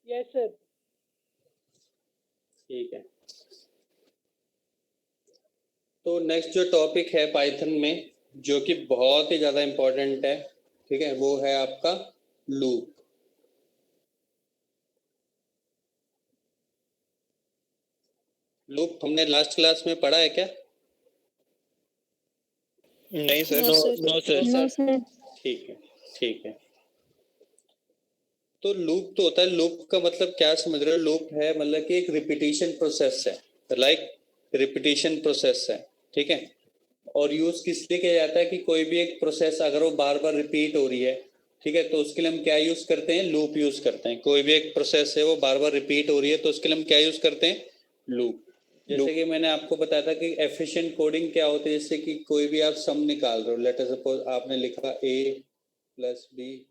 Yes sir. ठीक है, तो नेक्स्ट जो टॉपिक है पाइथन में जो कि बहुत ही ज़्यादा इम्पोर्टेंट है, ठीक है, वो है आपका लूप। लूप हमने लास्ट क्लास में पढ़ा है क्या? नहीं सर। No sir. ठीक है, ठीक है। तो लूप तो होता है, लूप का मतलब क्या समझ रहे हो? लूप है मतलब कि एक रिपीटिशन प्रोसेस है, लाइक रिपीटिशन प्रोसेस है, ठीक है। और यूज किस लिए किया जाता है कि कोई भी एक प्रोसेस अगर वो बार बार रिपीट हो रही है, ठीक है, तो उसके लिए हम क्या यूज करते हैं? लूप यूज करते हैं। कोई भी एक प्रोसेस है वो बार बार रिपीट हो रही है तो उसके लिए हम क्या यूज करते हैं? लूप। जैसे कि मैंने आपको बताया था कि एफिशिएंट कोडिंग क्या होती है, जैसे कि कोई भी आप सम निकाल रहे हो, लेट अस सपोज आपने लिखा a प्लस बी,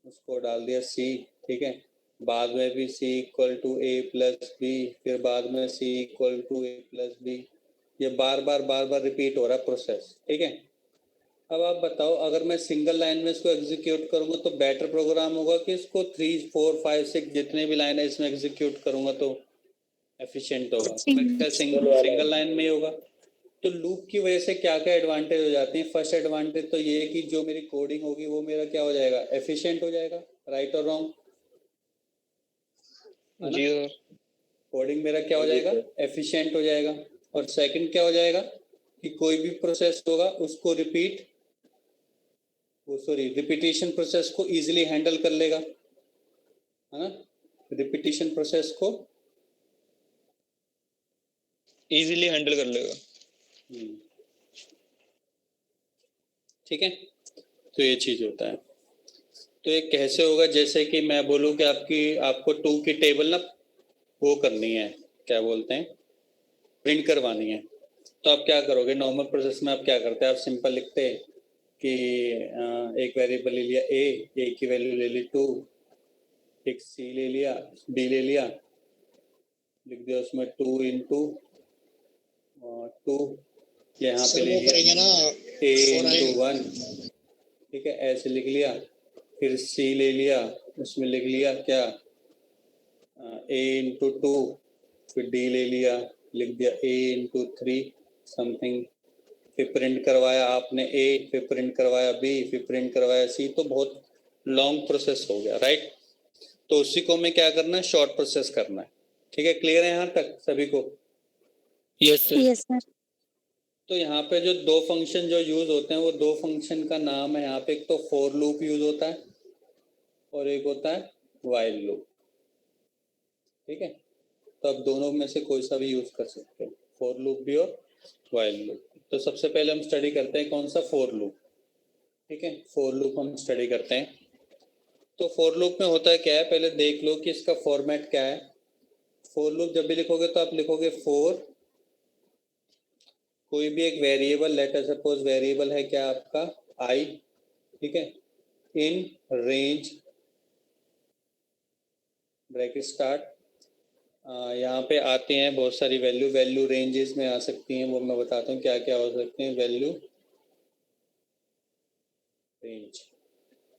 उसको डाल दिया c, ठीक है, बाद में भी c equal to a plus B, फिर बाद में c equal to a plus B, ये बार बार रिपीट हो रहा है प्रोसेस, ठीक है। अब आप बताओ, अगर मैं सिंगल लाइन में इसको एग्जीक्यूट करूंगा तो बेटर प्रोग्राम होगा कि इसको 3, 4, 5, 6 जितने भी लाइन है इसमें एग्जीक्यूट करूंगा तो एफिशिएंट होगा? सिंगल लाइन में ही होगा। तो लूप की वजह से क्या क्या एडवांटेज हो जाते हैं? फर्स्ट एडवांटेज तो ये है कि जो मेरी कोडिंग होगी वो मेरा क्या हो जाएगा? एफिशिएंट हो जाएगा, राइट और रॉन्ग? जी सर। कोडिंग मेरा क्या हो जाएगा? एफिशिएंट हो जाएगा। और सेकंड क्या हो जाएगा कि कोई भी प्रोसेस होगा उसको रिपीटिशन प्रोसेस को इजीली हैंडल कर लेगा, है ना? रिपीटिशन प्रोसेस को इजीली हैंडल कर लेगा। ठीक है, तो ये चीज होता है। तो ये कैसे होगा? जैसे कि मैं बोलूँ कि आपको 2 की टेबल ना वो करनी है, क्या बोलते हैं, प्रिंट करवानी है, तो आप क्या करोगे? नॉर्मल प्रोसेस में आप क्या करते हैं? आप सिंपल लिखते हैं कि एक वेरिएबल ले लिया a की वैल्यू ले ली 2, एक c ले लिया, b ले लिया, लिख दिया उसमें 2 इंटू 2, यहाँ पे ले लिया ना a इंटू 1, ठीक है, ऐसे लिख लिया। फिर c ले लिया, उसमें लिख लिया क्या? a इंटू 2, फिर d ले लिया, लिख दिया a इंटू 3 समथिंग, फिर प्रिंट करवाया आपने a, फिर प्रिंट करवाया b, फिर प्रिंट करवाया c, तो बहुत लॉन्ग प्रोसेस हो गया, राइट? तो उसी को हमें क्या करना है? शॉर्ट प्रोसेस करना है। ठीक है, क्लियर है यहाँ तक सभी को? Yes sir. Yes sir. तो यहाँ पे जो 2 फंक्शन जो यूज होते हैं वो 2 फंक्शन का नाम है यहाँ पे, एक तो फॉर लूप यूज होता है और एक होता है व्हाइल लूप, ठीक है। तो अब दोनों में से कोई सा भी यूज कर सकते हैं, फॉर लूप भी और व्हाइल लूप। तो सबसे पहले हम स्टडी करते हैं कौन सा? फॉर लूप, ठीक है, फॉर लूप हम स्टडी करते हैं। तो फॉर लूप में होता है क्या है, पहले देख लो कि इसका फॉर्मेट क्या है। फॉर लूप जब भी लिखोगे तो आप लिखोगे फॉर कोई भी एक variable, late us suppose variable है क्या आपका i, ठीक है, इन रेंज ब्रैकेट स्टार्ट, यहाँ पे आते हैं बहुत सारी वैल्यू रेंजेस में आ सकती हैं, वो मैं बताता हूँ क्या क्या हो सकते हैं। वैल्यू रेंज,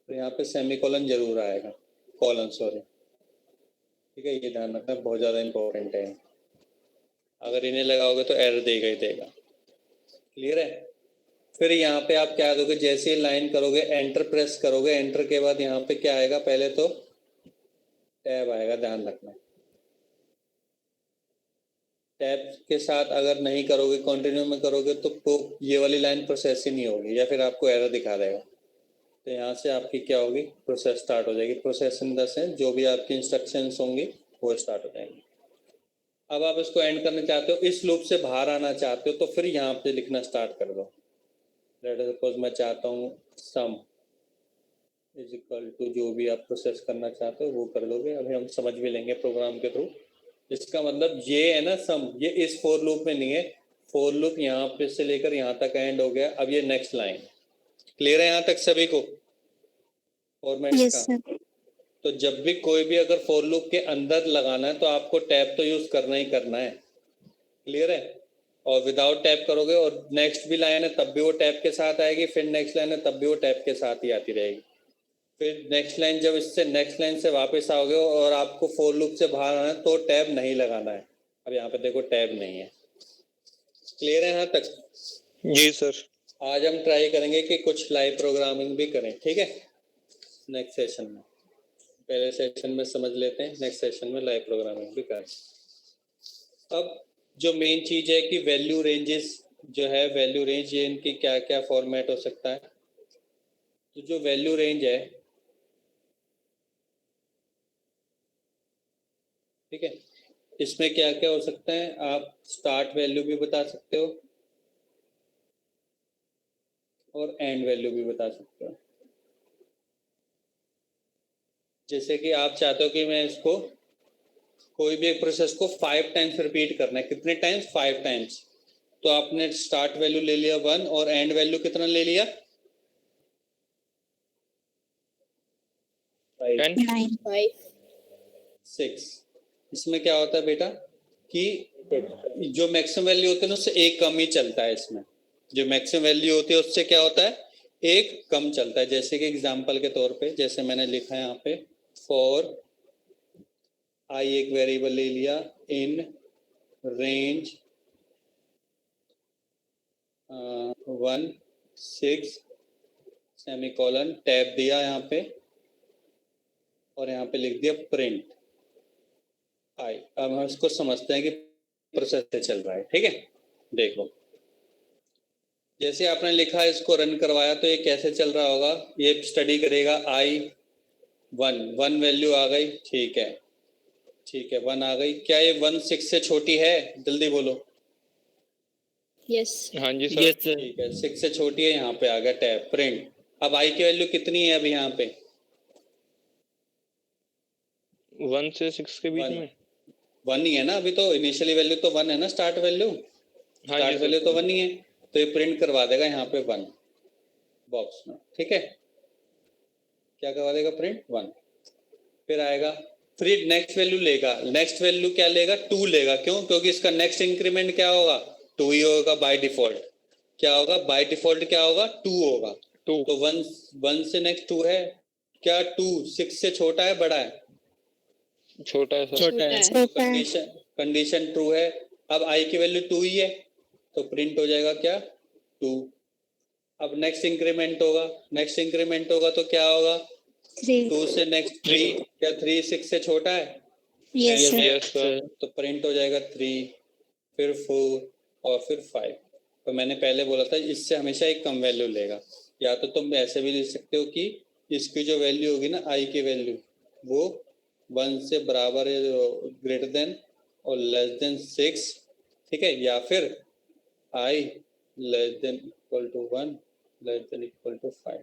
तो यहाँ पे सेमीकोलन जरूर आएगा, कॉलन सॉरी, ठीक है, ये ध्यान रखना, बहुत ज़्यादा इंपॉर्टेंट है। अगर इन्हें लगाओगे तो एरर देगा ही देगा, क्लियर है? फिर यहाँ पे आप क्या दोगे? जैसे ही लाइन करोगे एंटर प्रेस करोगे, एंटर के बाद यहाँ पे क्या आएगा? पहले तो टैब आएगा, ध्यान रखना। टैब के साथ अगर नहीं करोगे, कंटिन्यू में करोगे तो ये वाली लाइन प्रोसेस ही नहीं होगी या फिर आपको एरर दिखा देगा। तो यहाँ से आपकी क्या होगी? प्रोसेस स्टार्ट हो जाएगी। प्रोसेस इन द सेंस जो भी आपकी इंस्ट्रक्शंस होंगी वो स्टार्ट हो जाएंगी। अब आप इसको एंड करना चाहते हो, इस लूप से बाहर आना चाहते हो, तो फिर यहाँ पे लिखना स्टार्ट कर दो। लेट अस सपोज मैं चाहता हूँ सम इज इक्वल टू, जो भी आप प्रोसेस करना चाहते हो वो कर दोगे। अभी हम समझ भी लेंगे प्रोग्राम के थ्रू। इसका मतलब ये है ना सम, ये इस फॉर लूप में नहीं है। फॉर लूप यहाँ पे से लेकर यहाँ तक एंड हो गया। अब ये नेक्स्ट लाइन, क्लियर है यहाँ तक सभी को फॉर्मेट का? तो जब भी कोई भी अगर फॉर लूप के अंदर लगाना है तो आपको टैब तो यूज करना ही करना है, क्लियर है? और विदाउट टैब करोगे और नेक्स्ट भी लाइन है तब भी वो टैब के साथ आएगी, फिर नेक्स्ट लाइन है तब भी वो टैब के साथ ही आती रहेगी। फिर नेक्स्ट लाइन, जब इससे नेक्स्ट लाइन से वापस आओगे और आपको फोर लूप से बाहर आना है तो टैब नहीं लगाना है। अब यहाँ पे देखो टैब नहीं है। क्लियर है यहाँ तक? जी सर। आज हम ट्राई करेंगे कि कुछ लाइव प्रोग्रामिंग भी करें, ठीक है, नेक्स्ट सेशन में। पहले सेशन में समझ लेते हैं, नेक्स्ट सेशन में लाइव प्रोग्रामिंग भी करें। अब जो मेन चीज है कि वैल्यू रेंजेस जो है, वैल्यू रेंज, ये इनकी क्या क्या फॉर्मेट हो सकता है। तो जो वैल्यू रेंज है, ठीक है, इसमें क्या क्या हो सकता है, आप स्टार्ट वैल्यू भी बता सकते हो और एंड वैल्यू भी बता सकते हो। जैसे कि आप चाहते हो कि मैं इसको कोई भी एक प्रोसेस को 5 टाइम्स रिपीट करना है, कितने टाइम्स? 5 टाइम्स। तो आपने स्टार्ट वैल्यू ले लिया 1 और एंड वैल्यू कितना ले लिया? 5 6। इसमें क्या होता है बेटा कि जो मैक्सिमम वैल्यू होती है ना उससे एक कम ही चलता है। इसमें जो मैक्सिमम वैल्यू होती है उससे क्या होता है, एक कम चलता है। जैसे कि एग्जांपल के तौर पे, जैसे मैंने लिखा है यहाँ पे, फॉर आई एक वेरिएबल ले लिया इन रेंज 1 6 सेमीकोलन, टैब दिया यहाँ पे और यहाँ पे लिख दिया प्रिंट आई। अब हम इसको समझते हैं कि प्रोसेस से चल रहा है, ठीक है। देखो, जैसे आपने लिखा है, इसको रन करवाया तो ये कैसे चल रहा होगा, ये स्टडी करेगा I1 वैल्यू आ गई, ठीक है, ठीक है, 1 आ गई। क्या ये 1 6 से छोटी है? जल्दी बोलो। यस हाँ जी सर। Yes sir. ठीक है, 6 से छोटी है, यहाँ पे आ गया टैब प्रिंट। अब I की वैल्यू कितनी है अभी यहाँ पे? 1 से 6 के बीच 1 में। 1 ही है ना अभी तो, इनिशियली वैल्यू तो 1 है ना, स्टार्ट वैल्यू। हाँ जी स्टार्ट वैल्यू सर। तो 1 ही है, तो ये प्रिंट करवा देगा यहाँ पे 1 बॉक्स में, ठीक है। क्या करवा देगा? प्रिंट 1। फिर आएगा, फिर नेक्स्ट वैल्यू लेगा। नेक्स्ट वैल्यू क्या लेगा? 2 लेगा। क्यों? क्योंकि इसका नेक्स्ट इंक्रीमेंट क्या होगा? 2 ही होगा बाय डिफॉल्ट। क्या होगा बाय डिफॉल्ट? क्या होगा? 2 होगा। 2 तो 1 से नेक्स्ट 2 है। क्या 2 6 से छोटा है, बड़ा है? छोटा है सर। छोटा है। कंडीशन कंडीशन ट्रू है। अब आई की वैल्यू 2 ही है, तो प्रिंट हो जाएगा क्या? 2। अब नेक्स्ट इंक्रीमेंट होगा, नेक्स्ट इंक्रीमेंट होगा तो क्या होगा? 2 से नेक्स्ट 3। क्या 3 6 से छोटा है? Yes sir. Yes sir. तो प्रिंट हो जाएगा 3, फिर 4 और फिर 5। तो मैंने पहले बोला था इससे हमेशा एक कम वैल्यू लेगा। या तो तुम ऐसे भी लिख सकते हो कि इसकी जो वैल्यू होगी ना, आई की वैल्यू, वो 1 से बराबर है, ग्रेटर देन और लेस देन 6, ठीक है। या फिर i less than equal to 1, less than equal to 5।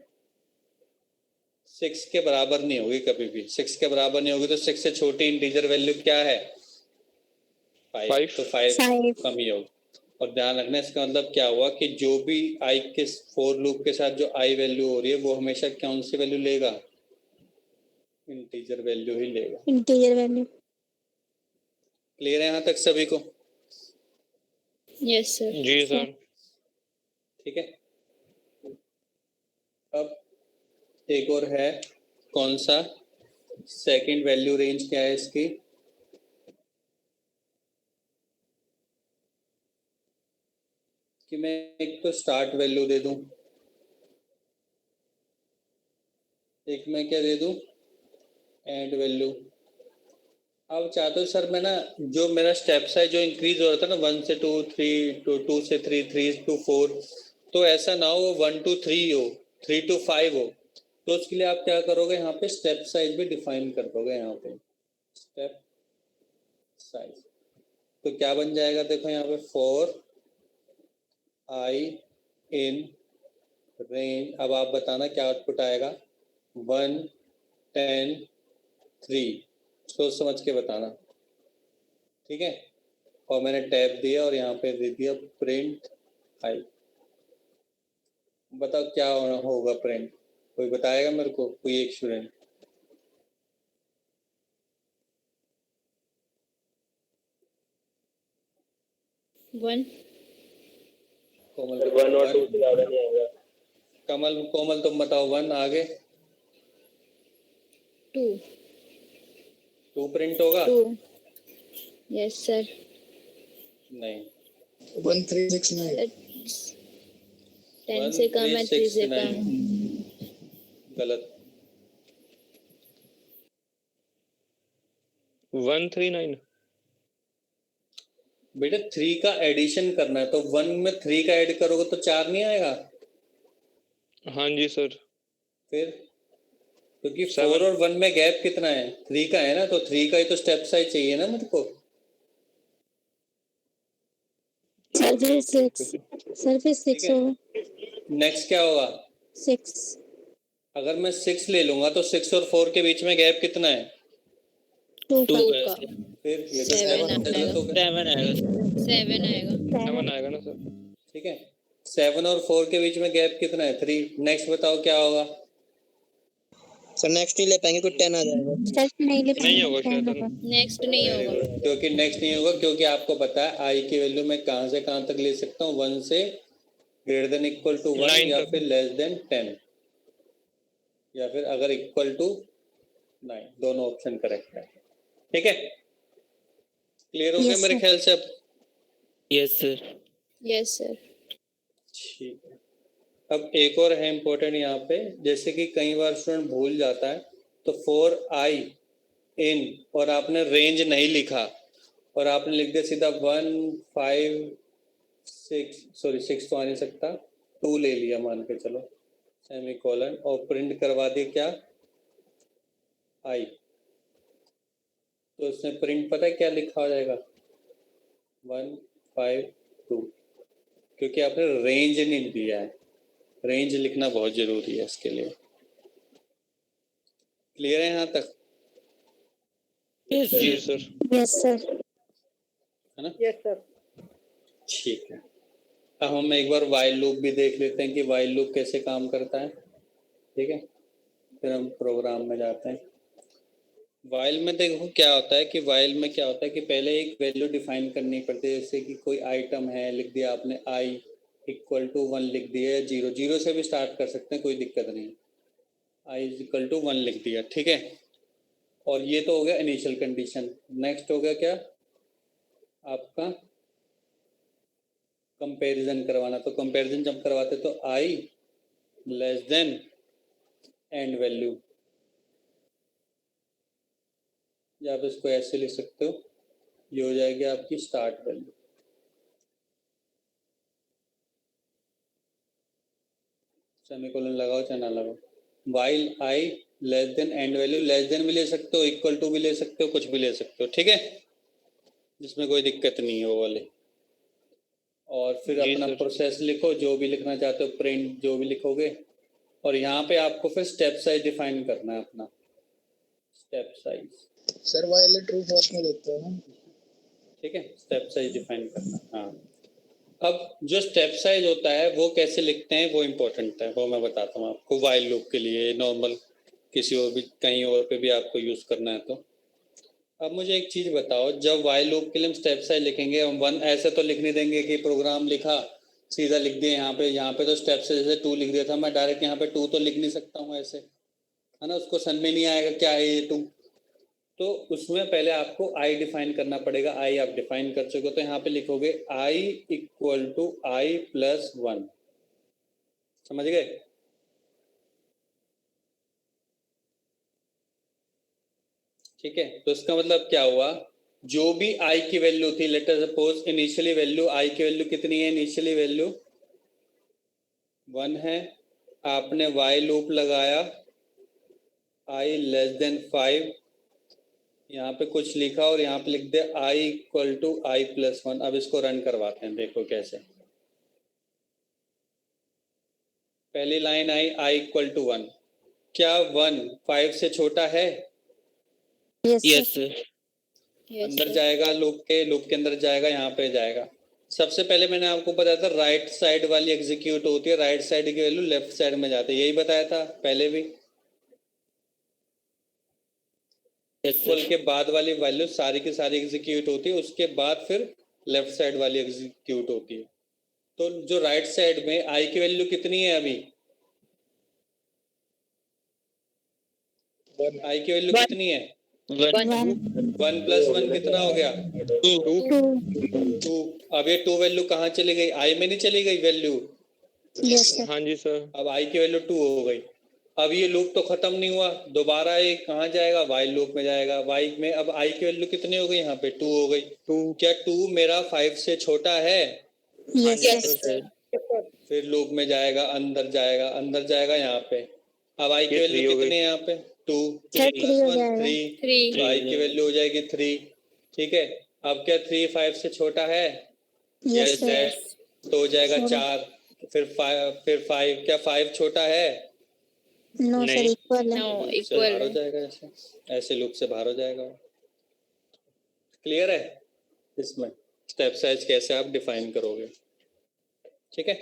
6 के बराबर नहीं होगी कभी भी। 6 के बराबर नहीं होगी तो 6 से छोटी इंटीजर वैल्यू क्या है? 5। तो 5 कम ही होगी। और ध्यान रखना, इसका मतलब क्या हुआ कि जो भी आई के फोर लूप के साथ जो आई वैल्यू हो रही है वो हमेशा कौन सी वैल्यू लेगा? इंटीजर वैल्यू ही लेगा। Integer value. क्लियर है यहाँ तक सभी को? Yes sir. जी सर। ठीक है। अब एक और है, कौन सा? सेकंड वैल्यू रेंज क्या है इसकी? कि मैं एक तो स्टार्ट वैल्यू दे दूं, एक मैं क्या दे दूं? And value. अब चाहते हो सर मैं ना, जो मेरा स्टेप साइज जो इंक्रीज हो रहा था ना, 1 से 2 3, 2 से 3 3 to 4, तो ऐसा ना हो 1 to 3 हो, 3 to 5 हो। तो उसके लिए आप क्या करोगे, यहाँ पे स्टेप साइज भी डिफाइन कर दोगे। यहाँ पे स्टेप साइज तो क्या बन जाएगा? देखो यहाँ पे 4 आई इन रेंज। अब आप बताना क्या आउटपुट आएगा? 1 10 3। सोच समझ के बताना, ठीक है। और मैंने टैब दिया और यहाँ पे दे दिया प्रिंट आई। बताओ क्या होगा प्रिंट? कोई बताएगा मेरे को? कोई एक स्टूडेंट? वन। कोमल 1 और 2 से ज़्यादा नहीं आएगा। कोमल तुम बताओ 1। आगे 2. 2 प्रिंट होगा? 2. Yes, sir. नहीं, 1369. Let's 10 से कम है, 3 से कम. 1369 गलत. 139. बेटा 3 का एडिशन करना है तो 1 में 3 का ऐड करोगे तो 4 नहीं आएगा हाँ जी सर. फिर, क्योंकि 4 Seven. और 1 में गैप कितना है? 3 का है ना, तो 3 का ही तो स्टेप साइज चाहिए ना मुझको. सर फिर 6. सर फिर 6 ठीक है. होगा. नेक्स्ट क्या होगा? 6. अगर मैं 6 ले लूंगा तो 6 और 4 के बीच में गैप कितना है? 2 2 का. का. फिर ये तो 7 गलत आएगा. हो गया. 7 आएगा. 7 आएगा ना सर. ठीक है. 7 और 4 के बीच में गैप कितना है? 3. नेक्स्ट बताओ क्या होगा? सर नेक्स्ट नहीं ले पाएंगे, कुछ 10 आ जाएगा. सर नहीं ले नहीं होगा पाएंगे. शायद. 10 होगा. नेक्स्ट नहीं Very होगा. good. क्योंकि नेक्स्ट नहीं होगा, क्योंकि आपको पता है आई की वैल्यू मैं कहां से कहां तक ले सकता हूं? 1 से ग्रेटर देन इक्वल टू 1 9 या तक. फिर लेस देन 10 या फिर अगर इक्वल टू 9. दोनों ऑप्शन करेक्ट है. ठीक है. क्लियर हो गया Yes, मेरे sir. ख्याल से अब. Yes sir. Yes, sir. ठीक है. अब एक और है इम्पोर्टेंट यहाँ पे, जैसे कि कई बार स्टूडेंट भूल जाता है, तो 4i इन और आपने रेंज नहीं लिखा और आपने लिख दिया सीधा 1 5 6, सॉरी 6 तो आ नहीं सकता, 2 ले लिया मान के चलो, सेमीकोलन, और प्रिंट करवा दिया क्या? आई. तो उसमें प्रिंट पता है क्या लिखा हो जाएगा? 1 5 2, क्योंकि आपने रेंज नहीं दिया है. रेंज लिखना बहुत जरूरी है इसके लिए. क्लियर है यहाँ तक? यस जी सर. सर. Yes, sir. है ना? Yes sir. ठीक है. अब हम एक बार वाइल लूप भी देख लेते हैं कि वाइल लूप कैसे काम करता है. ठीक है. फिर हम प्रोग्राम में जाते हैं. वाइल में देखो क्या होता है कि वाइल में क्या होता है कि पहले एक वैल्यू डिफाइन करनी पड़ती है. जैसे कि कोई आइटम है, लिख दिया आपने i इक्वल टू 1 लिख दिया, 0 से भी स्टार्ट कर सकते हैं, कोई दिक्कत नहीं. i इज इक्वल टू 1 लिख दिया. ठीक है. और ये तो हो गया इनिशियल कंडीशन. नेक्स्ट हो गया क्या आपका? कंपैरिजन करवाना. तो कंपैरिजन जब करवाते तो i less then and value, या आप इसको ऐसे लिख सकते हो, ये हो जाएगी आपकी स्टार्ट वैल्यू. सेमीकोलन लगाओ चाहे ना लगाओ. While i less then and value, less than भी ले सकते हो, इक्वल टू भी ले सकते हो, कुछ भी ले सकते हो. ठीक है. जिसमें कोई दिक्कत नहीं है वो वाले. और फिर जी अपना सर. प्रोसेस लिखो, जो भी लिखना चाहते हो, प्रिंट जो भी लिखोगे. और यहाँ पे आपको फिर स्टेप साइज डिफाइन करना है अपना. Step size. Sir while true false में लिखते हैं ना. ठीक है. स्टेप साइज डिफाइन करना. हाँ. अब जो स्टेप साइज होता है वो कैसे लिखते हैं वो इम्पोर्टेंट है, वो मैं बताता हूँ आपको. वाइल लूप के लिए नॉर्मल किसी और भी कहीं और पे भी आपको यूज करना है तो. अब मुझे एक चीज बताओ, जब वाइल लूप के लिए हम स्टेप साइज लिखेंगे, हम 1 ऐसे तो लिख नहीं देंगे कि प्रोग्राम लिखा सीधा लिख दिया यहाँ पे तो स्टेप साइज जैसे 2 लिख दिया था, मैं डायरेक्ट यहाँ पे 2 तो लिख नहीं सकता हूँ ऐसे, है ना. उसको समझ में नहीं आएगा क्या है ये 2. तो उसमें पहले आपको i डिफाइन करना पड़ेगा. i आप डिफाइन कर चुके हो तो यहाँ पे लिखोगे i equal to i plus 1. समझ गए? ठीक है. तो इसका मतलब क्या हुआ, जो भी i की वैल्यू थी, let us suppose initially value i की वैल्यू कितनी है? इनिशियली वैल्यू 1 है. आपने while लूप लगाया, i लेस देन 5, यहाँ पे कुछ लिखा और यहाँ पे लिख दे i equal to i plus 1. अब इसको रन करवाते हैं, देखो कैसे. पहली लाइन आई i इक्वल टू 1. क्या 1 5 से छोटा है? Yes, sir. Yes sir. Yes, अंदर sir. जाएगा, लूप के अंदर जाएगा, यहाँ पे जाएगा. सबसे पहले मैंने आपको बताया था राइट साइड वाली एग्जीक्यूट होती है, राइट साइड की वैल्यू लेफ्ट साइड में जाती है, यही बताया था पहले भी. Yes equal sir. के बाद वाली वैल्यू सारी की सारी एग्जीक्यूट होती है, उसके बाद फिर लेफ्ट साइड वाली एग्जीक्यूट होती है. तो जो राइट साइड में i की वैल्यू कितनी है अभी? आई की वैल्यू कितनी है? 1 1 1 + 1 कितना हो गया? 2 2। अब ये 2 वैल्यू कहाँ चली गई? आई में नहीं चली गई वैल्यू? यस सर हाँ जी सर। अब आई की वैल्यू 2 हो गई। अब ये लूप तो खत्म नहीं हुआ, दोबारा ये कहाँ जाएगा? वाइल लूप में जाएगा। वाइल में अब आई की वैल्यू कितनी हो गई? यहाँ पे 2 हो गई। 2 क्या 2 मेरा 5 से छोटा है? Yes Yes, sir sir. फिर लूप में जाएगा, अंदर जाएगा, अंदर जाएगा यहाँ पे। अब आई की ये वैल्यू 3 हो गई। कितनी है यहाँ पे? 2 सर + 3 हो 1 जाएगा 3। 3 तो आई की वैल्यू हो जाएगी 3। ठीक है, अब क्या 3 5 से छोटा है? यस यस सर है, तो हो जाएगा Sorry. 4। फिर 5 क्या 5 छोटा है? नो सर नहीं। इक्वल है नो लूप से इक्वल बाहर हो है। जाएगा, ऐसे लूप से बाहर हो जाएगा। क्लियर है? इसमें स्टेप साइज कैसे आप डिफाइन करोगे? ठीक है।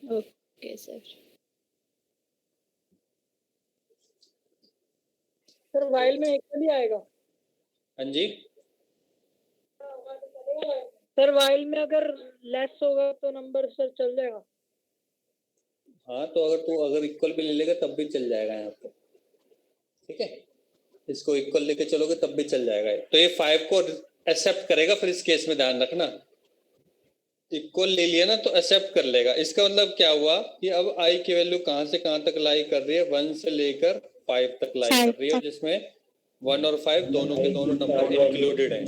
Okay sir. सर वाइल में इक्वल ही आएगा। हाँ जी, सर वाइल में अगर लेस होगा तो नंबर सर चल जाएगा। हाँ तो अगर इक्वल भी ले लेगा तब भी चल जाएगा यहाँ पे। ठीक है, इसको इक्वल लेके चलोगे तब भी चल जाएगा। तो ये 5 को एक्सेप्ट करेगा। फिर इस केस में ध्यान रखना, इक्वल ले लिया ना तो एक्सेप्ट कर लेगा। इसका मतलब क्या हुआ कि अब आई की वैल्यू कहाँ से कहाँ तक लाई कर रही है? 1 से लेकर 5 तक लाई कर रही है, जिसमें 1 और 5 दोनों के दोनों नंबर इंक्लूडेड हैं।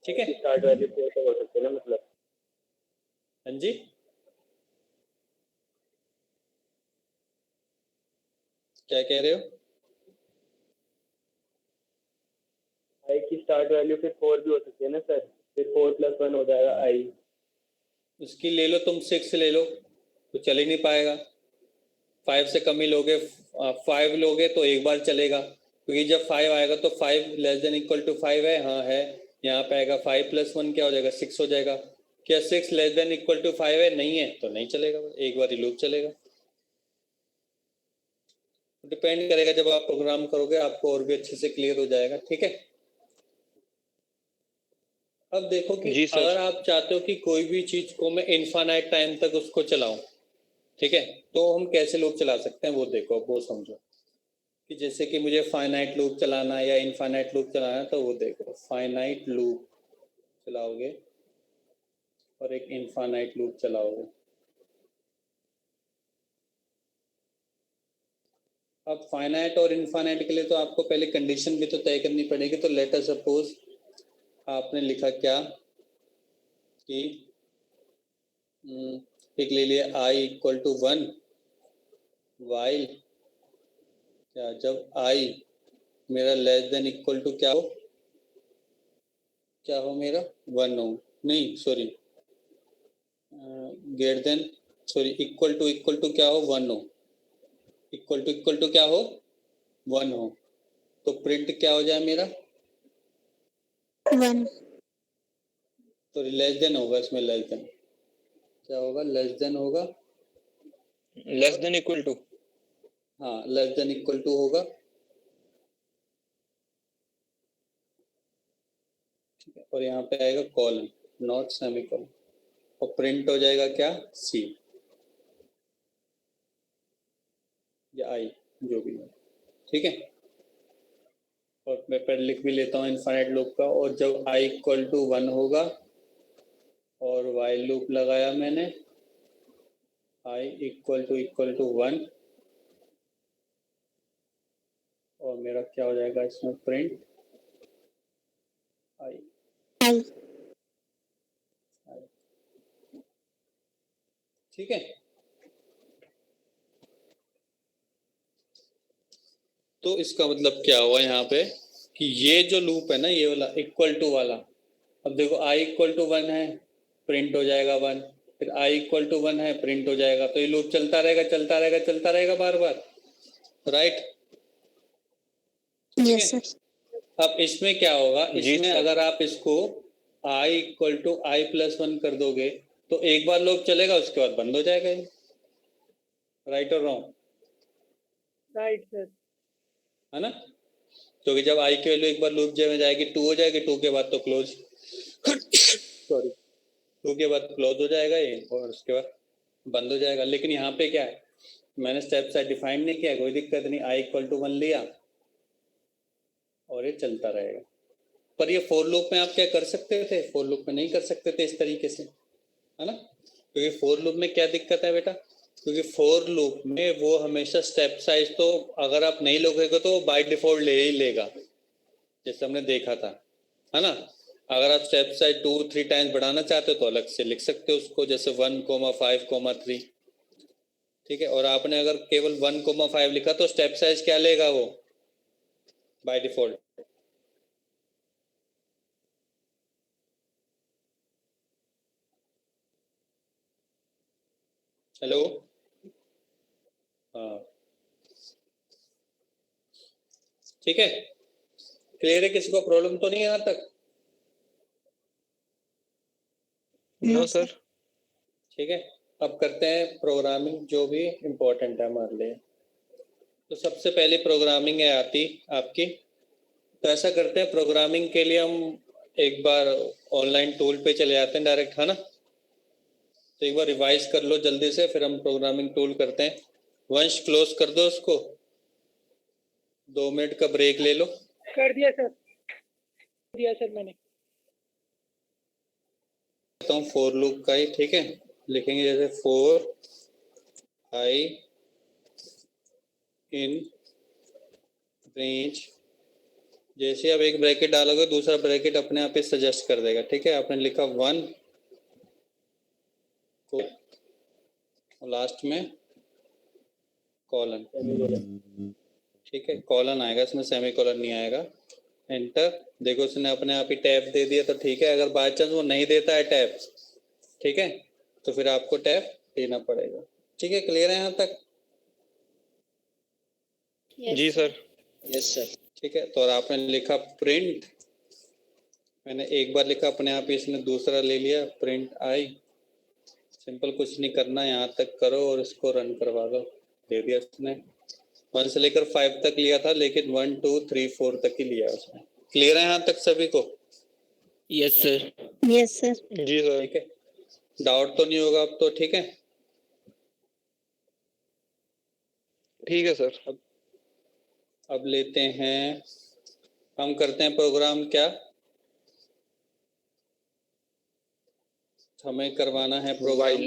ठीक है, स्टार्ट वैल्यू 4 तक हो सकती है ना, मतलब। हाँ जी, क्या कह रहे हो? आई की स्टार्ट वैल्यू फिर 4 भी हो सकती है ना सर, फिर 4 + 1 हो जाएगा आई। उसकी ले लो तुम, 6 ले लो तो चल ही नहीं पाएगा। 5 से कम ही लोगे, 5 लोगे तो एक बार चलेगा, क्योंकि जब 5 आएगा तो 5 <= 5 है। हाँ है, यहाँ पे आएगा 5 + 1 क्या हो जाएगा? 6 हो जाएगा। क्या 6 <= 5 है? नहीं है तो नहीं चलेगा, एक बार ही लूप चलेगा। डिपेंड करेगा, जब आप प्रोग्राम करोगे आपको और भी अच्छे से क्लियर हो जाएगा। ठीक है, अब देखो कि जी सर। अगर आप चाहते हो कि कोई भी चीज को मैं इनफाइनाइट टाइम तक उसको चलाऊं, ठीक है, तो हम कैसे लूप चला सकते हैं वो देखो, वो समझो। कि जैसे कि मुझे फाइनाइट लूप चलाना है या इनफाइनाइट लूप चलाना है, तो वो देखो, फाइनाइट लूप चलाओगे और एक इनफाइनाइट लूप चलाओगे। अब फाइनाइट और इनफाइनाइट के लिए तो आपको पहले कंडीशन भी तो तय करनी पड़ेगी। तो लेट अस सपोज आपने लिखा क्या कि एक ले लिया i = 1 वाइल क्या, जब i मेरा <= क्या हो मेरा 1 हो, नहीं सॉरी, इक्वल टू क्या हो? 1 हो। इक्वल टू क्या हो? 1 हो। तो प्रिंट क्या हो जाए मेरा? 1 तो लेस देन होगा, इसमें लेस देन क्या होगा? लेस देन होगा, लेस देन इक्वल टू। हाँ लेस देन इक्वल टू होगा। ठीक है, और यहाँ पे आएगा कॉलन, नॉट सेमीकोलन, और प्रिंट हो जाएगा क्या? सी या आई, जो भी है। ठीक है, और मैं पहले लिख भी लेता हूँ इनफाइनाइट लूप का। और जब i = 1 होगा और वाइल लूप लगाया मैंने, i = 1, और मेरा क्या हो जाएगा इसमें? Print i। आई ठीक है, तो इसका मतलब क्या हुआ यहाँ पे कि ये जो लूप है ना, ये वाला इक्वल टू वाला, अब देखो i = 1 है, प्रिंट हो जाएगा 1, फिर i = 1 है, प्रिंट हो जाएगा। तो ये लूप चलता रहेगा, चलता रहेगा, चलता रहेगा बार बार, राइट? यस सर अब इसमें क्या होगा? जी इसमें सर। अगर आप इसको i = i + 1 कर दोगे तो एक बार लूप चलेगा, उसके बाद बंद हो जाएगा ये, राइट और रॉन्ग? Right sir. है ना? क्योंकि जब i की वैल्यू एक बार लूप में जाएगी 2 हो जाएगी, 2 के बाद तो क्लोज सॉरी 2 के बाद क्लोज हो जाएगा ये, और उसके बाद बंद हो जाएगा। लेकिन यहाँ पे क्या है मैंने स्टेप साइज डिफाइन नहीं किया, कोई दिक्कत नहीं, i इक्वल टू 1 लिया और ये चलता रहेगा। पर ये फॉर लूप में आप क्या कर सकते थे, फॉर लूप में नहीं कर सकते थे इस तरीके से, है ना, क्योंकि फॉर लूप में क्या दिक्कत है बेटा, क्योंकि फॉर लूप में वो हमेशा स्टेप साइज तो अगर आप नहीं लोगे तो बाय डिफॉल्ट ले ही लेगा, जैसे हमने देखा था, है ना। अगर आप स्टेप साइज 2-3 टाइम्स बढ़ाना चाहते हो तो अलग से लिख सकते हो उसको, जैसे 1,5,3, ठीक है। और आपने अगर केवल 1,5 लिखा तो स्टेप साइज क्या लेगा वो बाय डिफॉल्ट, हेलो, हाँ ठीक है, क्लियर है, किसी को प्रॉब्लम तो नहीं है यहाँ तक? No sir. ठीक है, अब करते हैं प्रोग्रामिंग जो भी इम्पोर्टेंट है हमारे लिए। तो सबसे पहले प्रोग्रामिंग है आती आपकी, तो ऐसा करते हैं प्रोग्रामिंग के लिए हम एक बार ऑनलाइन टूल पे चले जाते हैं डायरेक्ट, है ना। तो एक बार रिवाइज कर लो जल्दी से, फिर हम प्रोग्रामिंग टूल करते हैं। वंश क्लोज कर दो उसको, 2 मिनट का ब्रेक ले लो। कर दिया सर, मैंने। तो फॉर लूप का ही, ठीक है, लिखेंगे जैसे फॉर आई इन रेंज, जैसे अब एक ब्रैकेट डालोगे दूसरा ब्रैकेट अपने आप ही सजेस्ट कर देगा, ठीक है। आपने लिखा 1 को लास्ट में कॉलन, ठीक है, कॉलन आएगा इसमें, सेमी कॉलन नहीं आएगा। एंटर, देखो उसने अपने आप ही टैब दे दिया तो ठीक है, अगर बाय चांस वो नहीं देता है टैब, ठीक है, तो फिर आपको टैब देना पड़ेगा। ठीक है, क्लियर है यहाँ तक? जी सर। Yes sir. ठीक है, तो और आपने लिखा प्रिंट, मैंने एक बार लिखा अपने आप ही इसने दूसरा ले लिया, प्रिंट आई, सिंपल, कुछ नहीं करना, यहाँ तक करो और इसको रन करवा दो, दे दिया उसने। 1 से लेकर 5 तक लिया था, लेकिन 1 2 3 4 तक ही लिया उसने। क्लियर है यहाँ तक सभी को? Yes sir. Yes sir. जी सर। ठीक है, डाउट तो नहीं होगा अब तो, ठीक है। ठीक है सर। अब लेते हैं, हम करते हैं प्रोग्राम क्या, हमें करवाना है प्रोग्राम,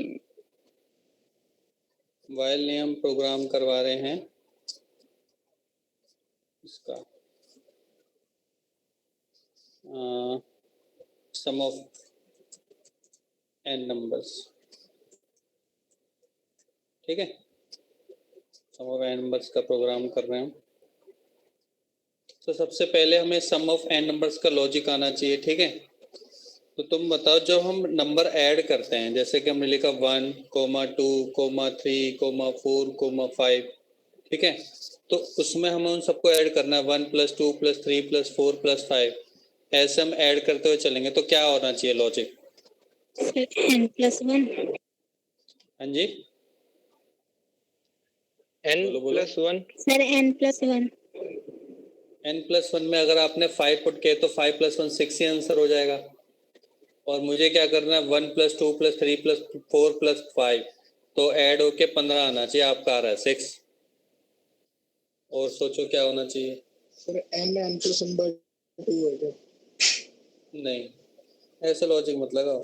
वाइल नहीं, हम प्रोग्राम करवा रहे हैं इसका सम ऑफ n नंबर्स, ठीक है, सम ऑफ n नंबर्स का प्रोग्राम कर रहे हैं हम। तो सबसे पहले हमें सम ऑफ n नंबर्स का लॉजिक आना चाहिए, ठीक है। तो तुम बताओ, जब हम नंबर ऐड करते हैं, जैसे कि हमने लिखा 1, 2, 3, 4, 5, ठीक है, तो उसमें हमें उन सबको ऐड करना है, 1 + 2 + 3 + 4 + 5, ऐसे हम ऐड करते हुए चलेंगे। तो क्या होना चाहिए लॉजिक? n+1। हाँ जी, n+1। Sir n+1। n+1 में अगर आपने 5 पुट किए तो 5 + 1 6 ही आंसर हो जाएगा। और मुझे क्या करना है, 1 + 2 + 3 + 4 + 5, तो ऐड होके 15 आना चाहिए, आपका आ रहा है 6। और सोचो क्या होना चाहिए? सर n+1/2 है क्या? नहीं, ऐसे लॉजिक मत लगाओ।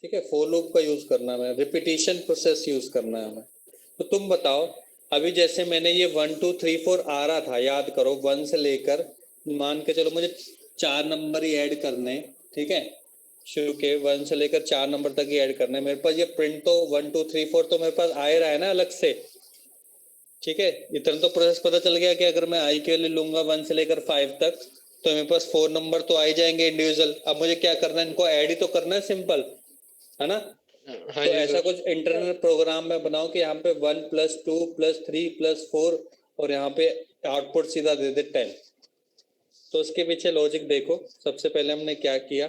ठीक है, फॉर लूप का यूज करना है, रिपीटिशन प्रोसेस यूज करना है हमें। तो तुम बताओ, अभी जैसे मैंने ये 1 2 3 4 आ रहा था, याद करो 1 से लेकर, मान के चलो मुझे 4 नंबर ही ऐड करने, ठीक है, शुरू के 1 से लेकर 4 नंबर तक ही ऐड करने। मेरे पास ये प्रिंट तो 1 2 3 4 तो मेरे पास आ ही रहा है ना अलग से, ठीक है। इतना तो प्रोसेस पता चल गया कि अगर मैं आई के लिए लूंगा 1 से लेकर 5 तक, तो मेरे पास 4 नंबर तो आ ही जाएंगे इंडिविजुअल। अब मुझे क्या करना है, इनको ऐड ही तो करना है, सिंपल है ना। हाँ तो जी ऐसा सर। कुछ इंटरनल प्रोग्राम में बनाओ कि यहाँ पे 1 + 2 + 3 + 4 और यहाँ पे आउटपुट सीधा दे दे 10। तो उसके पीछे लॉजिक देखो, सबसे पहले हमने क्या किया,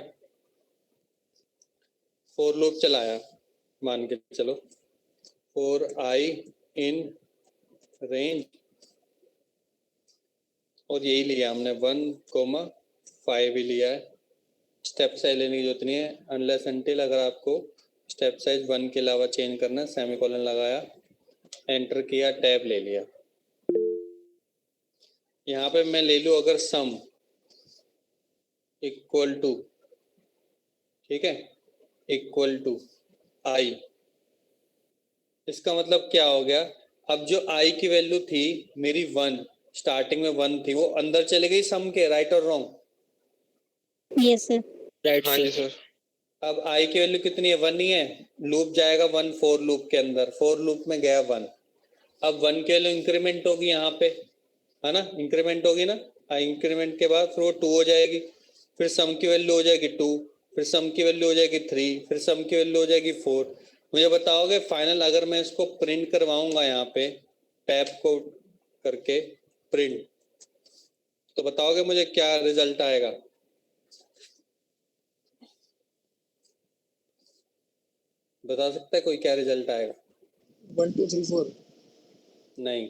फॉर लूप चलाया, मान के चलो फॉर आई इन रेंज, और यही लिया हमने 1, 5 ही लिया है, स्टेप साइज लेने की जरूरत नहीं है अनलेस अनटिल अगर आपको स्टेप साइज 1 के अलावा चेंज करना है। सेमीकोलन लगाया, एंटर किया, टैब ले लिया। यहाँ पे मैं ले लूँ अगर सम इक्वल टू, ठीक है, इक्वल टू आई, इसका मतलब क्या हो गया? अब जो आई की वैल्यू थी मेरी 1, स्टार्टिंग में 1 थी, वो अंदर चली गई सम के, राइट और रॉन्ग? Yes sir. राइट हाँ जी सर। सर। अब आई की वैल्यू कितनी है? 1 ही है। लूप जाएगा 1 फोर लूप के अंदर, फोर लूप में गया 1। अब 1 की वैल्यू इंक्रीमेंट होगी यहाँ पे, है ना, इंक्रीमेंट होगी ना। इंक्रीमेंट के बाद फिर वो 2 हो जाएगी, फिर सम की वैल्यू हो जाएगी 2, फिर सम की वैल्यू हो जाएगी 3, फिर सम की वैल्यू हो जाएगी 4। मुझे बताओगे फाइनल अगर मैं इसको प्रिंट करवाऊंगा यहाँ पे टैब को करके प्रिंट, तो बताओगे मुझे क्या रिजल्ट आएगा? बता सकता है कोई क्या रिजल्ट आएगा? 1 2 3 4। नहीं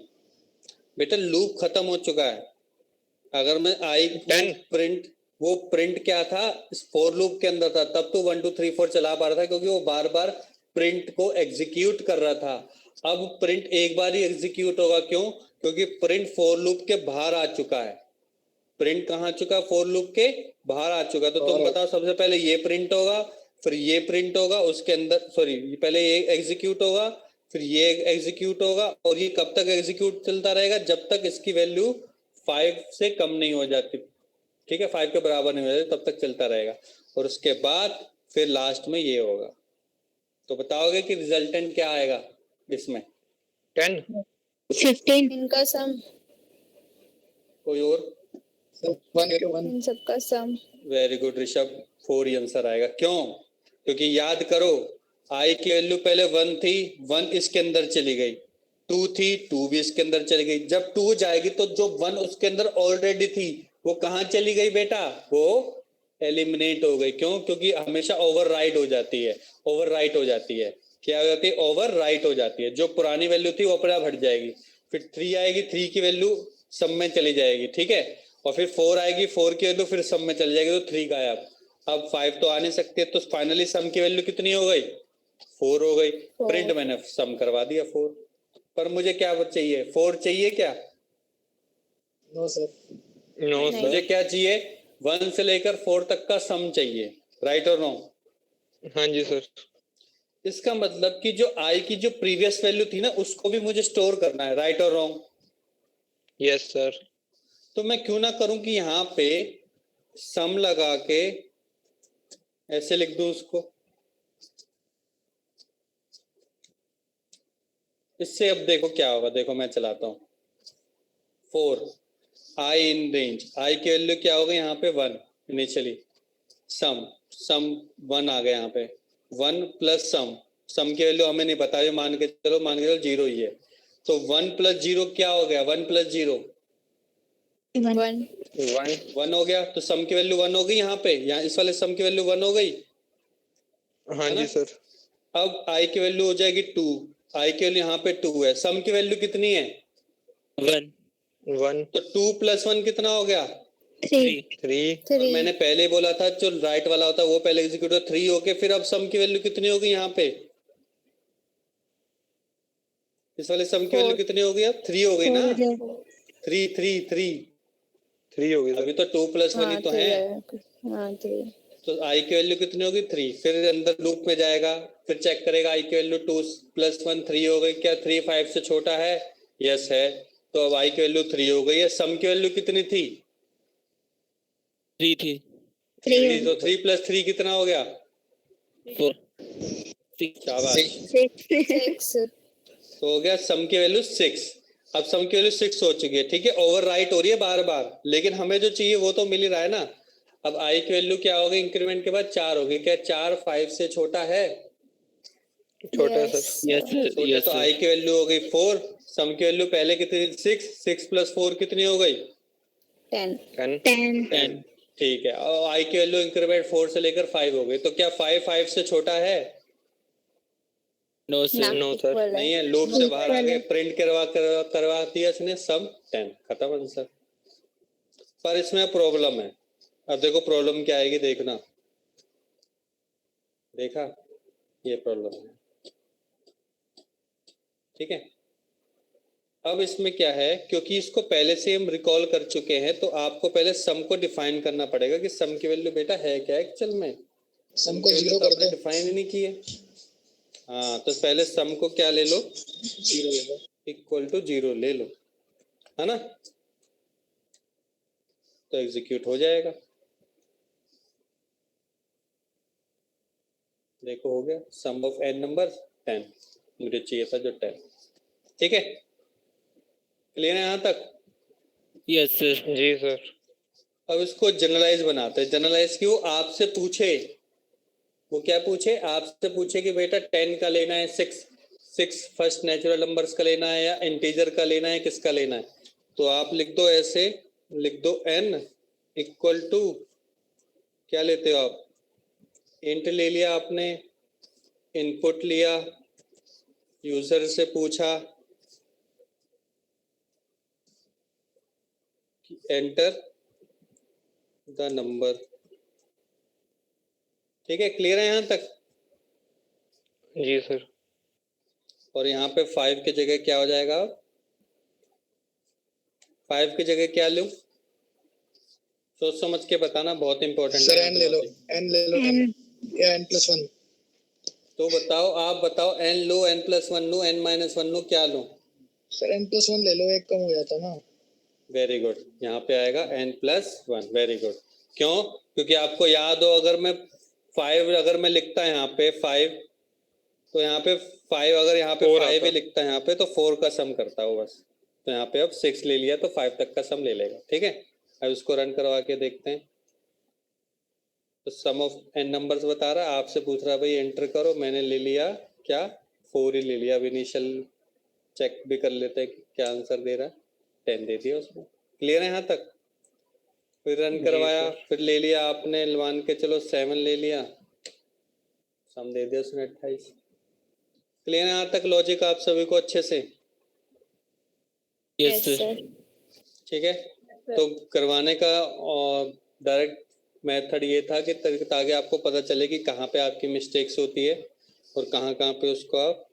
बेटा, लूप खत्म हो चुका है। अगर मैं आई 10 प्रिंट, वो प्रिंट क्या था, फोर लूप के अंदर था, तब तो 1 2 3 4 चला पा रहा था क्योंकि वो बार बार प्रिंट को एग्जीक्यूट कर रहा था। अब प्रिंट एक बार ही एग्जीक्यूट होगा, क्यों? क्योंकि प्रिंट फोर लूप के बाहर आ चुका है। प्रिंट कहाँ चुका? फोर लूप के बाहर आ चुका। तो तुम बताओ, सबसे पहले ये प्रिंट होगा, फिर ये प्रिंट होगा, उसके अंदर सॉरी पहले ये एग्जीक्यूट होगा, फिर ये एग्जीक्यूट होगा, और ये कब तक एग्जीक्यूट चलता रहेगा? जब तक इसकी वैल्यू 5 से कम नहीं हो जाती, ठीक है, 5 के बराबर नहीं हो जाती, तब तक चलता रहेगा। और उसके बाद फिर लास्ट में ये होगा। तो बताओगे कि रिजल्टेंट क्या आएगा इसमें? 10 15। इनका सम, कोई और? 1 के 1। इन सबका सम। वेरी गुड ऋषभ, 4 ही आंसर आएगा। क्यों? क्योंकि याद करो आई की वैल्यू पहले 1 थी, 1 इसके अंदर चली गई, 2 थी, 2 भी इसके अंदर चली गई। जब 2 जाएगी तो जो 1 उसके अंदर ऑलरेडी थी वो कहाँ चली गई बेटा? वो एलिमिनेट हो गई। क्यों? क्योंकि हमेशा ओवरराइड हो जाती है, ओवरराइट हो जाती है। क्या हो जाती है? ओवरराइट हो जाती है। जो पुरानी वैल्यू थी वो अपने आप हट जाएगी, फिर 3 आएगी, 3 की वैल्यू सब में चली जाएगी, ठीक है, और फिर 4 आएगी, 4 की वैल्यू फिर सब में चली जाएगी, तो 3 गायब। अब 5 तो आ नहीं सकते, तो फाइनली सम की वैल्यू कितनी हो गई? 4 हो गई। प्रिंट मैंने सम करवा दिया 4, पर मुझे क्या चाहिए? 4 चाहिए क्या? No sir. नो मुझे सर। क्या चाहिए? 1 से लेकर 4 तक का सम चाहिए, राइट और रॉन्ग? हाँ जी सर। इसका मतलब कि जो आई की जो प्रीवियस वैल्यू थी ना, उसको भी मुझे स्टोर करना है, राइट और रॉन्ग? Yes sir. तो मैं क्यों ना करूं कि यहाँ पे सम लगा के ऐसे लिख दूं उसको। इससे अब देखो क्या होगा, देखो मैं चलाता हूं। 4 आई इन रेंज, आई की वैल्यू क्या होगा यहाँ पे? 1 इनिशियली। सम 1 आ गया यहाँ पे, 1 प्लस सम की वैल्यू हमें नहीं पता, मान के चलो 0 ही है। तो 1 प्लस 0 क्या हो गया? 1 प्लस 0 1 हो गया। तो सम की वैल्यू 1 हो गई यहाँ पे, यहाँ इस वाले सम की वैल्यू 1 हो गई। हाँ जी सर। अब आई की वैल्यू हो जाएगी 2, आई की वैल्यू यहाँ पे 2 है, सम की वैल्यू कितनी है? 1 तो 2 प्लस 1 कितना हो गया? 3 और मैंने पहले ही बोला था जो राइट वाला होता है वो पहले एग्जीक्यूट हो, 3 हो गए। फिर अब सम की वैल्यू कितनी होगी यहाँ पे? इस वाले सम की वैल्यू कितनी हो गई? अब 3 हो गई ना, 3 हो गई अभी तो 2 प्लस 1 ही तो है। हाँ 3। तो आई की वैल्यू कितनी होगी? 3। फिर अंदर लूप में जाएगा, फिर चेक करेगा आई की वैल्यू 2 प्लस 1 3 हो गई। क्या 3 5 से छोटा है? यस है। तो अब आई की वैल्यू 3 हो गई है। सम की वैल्यू कितनी थी? 3 थी। 3। तो 3 प्लस 3 कितना हो गया? 4 शाबाश। 6। तो हो गया सम की वैल्यू 6। अब सम की वैल्यू 6 हो चुकी है, ठीक है, ओवरराइट हो रही है बार बार, लेकिन हमें जो चाहिए वो तो मिल ही रहा है ना। अब आई की वैल्यू क्या हो गई? इंक्रीमेंट के बाद 4 हो गई। क्या 4 5 से छोटा है? छोटा है सर। Yes sir. छोटा। तो आई की वैल्यू हो गई 4, सम की वैल्यू पहले कितनी? 6 प्लस 4 कितनी हो गई? 10 ठीक है। और आई की वैल्यू इंक्रीमेंट 4 से लेकर 5 हो गई। तो क्या 5 5 से छोटा है? No sir. No sir. नहीं है, लूप से बाहर आ गए, प्रिंट करवा दिया इसने, सम 10, खत्म आंसर। पर इसमें प्रॉब्लम है। अब देखो प्रॉब्लम क्या आएगी, देखना। देखा, ये प्रॉब्लम है। ठीक है, अब इसमें क्या है, क्योंकि इसको पहले से हम रिकॉल कर चुके हैं तो आपको पहले सम को डिफाइन करना पड़ेगा कि सम की वैल्यू बेटा है क्या एक्चुअल में। सम को जीरो कर दो। डिफाइन ही नहीं किए। हाँ, तो पहले सम को क्या ले लो, जीरो ले लो। इक्वल टू 0 ले लो, है ना, तो एग्जीक्यूट हो जाएगा। देखो हो गया, सम ऑफ n नंबर 10, मुझे चाहिए था जो 10। ठीक है, क्लियर है यहाँ तक? Yes sir. जी सर। अब इसको जनरलाइज बनाते हैं। जनरलाइज क्यों? आपसे पूछे, वो क्या पूछे, आपसे पूछे कि बेटा 10 का लेना है, 6 फर्स्ट नेचुरल नंबर्स का लेना है या इंटीजर का लेना है, किसका लेना है, तो आप लिख दो ऐसे, लिख दो n इक्वल टू, क्या लेते हो आप, इंट ले लिया आपने, इनपुट लिया, यूजर से पूछा कि एंटर द नंबर। ठीक है, क्लियर है यहाँ तक? जी सर। और यहाँ पे 5 की जगह क्या हो जाएगा, 5 की जगह क्या लूं, सोच समझ के बताना, बहुत इंपॉर्टेंट है। सर n ले लो, n ले लो, n या n+1। तो बताओ, आप बताओ, n लो, n+1 लो, n-1 लो, क्या लो? सर n+1 ले लो, एक कम हो जाता ना। वेरी गुड, यहाँ पे आएगा n+1। Very good. क्यों? क्योंकि आपको याद हो, अगर मैं 5 अगर मैं लिखता है यहाँ पे 5, तो यहाँ पे 5 अगर यहाँ पे 5 ही लिखता है यहाँ पे, तो 4 का सम करता हो बस। तो यहाँ पे अब 6 ले लिया तो 5 तक का सम ले लेगा। ठीक है, अब इसको रन करवा के देखते हैं। तो सम ऑफ n नंबर्स बता रहा है, आपसे पूछ रहा है भाई एंटर करो, मैंने ले लिया क्या, 4 ही ले लिया। अब इनिशियल चेक भी कर लेते हैं कि क्या आंसर दे रहा है, 10 दे दिया उसमें। क्लियर है यहाँ तक? फिर रन करवाया, फिर ले लिया आपने, मान के चलो 7 ले लिया, सम दे दिया उसने 28। क्लियर है यहाँ तक लॉजिक आप सभी को अच्छे से? Yes sir. ठीक है, तो करवाने का डायरेक्ट मेथड ये था कि ताकि आपको पता चले कि कहाँ पे आपकी मिस्टेक्स होती है और कहाँ कहाँ पे उसको आप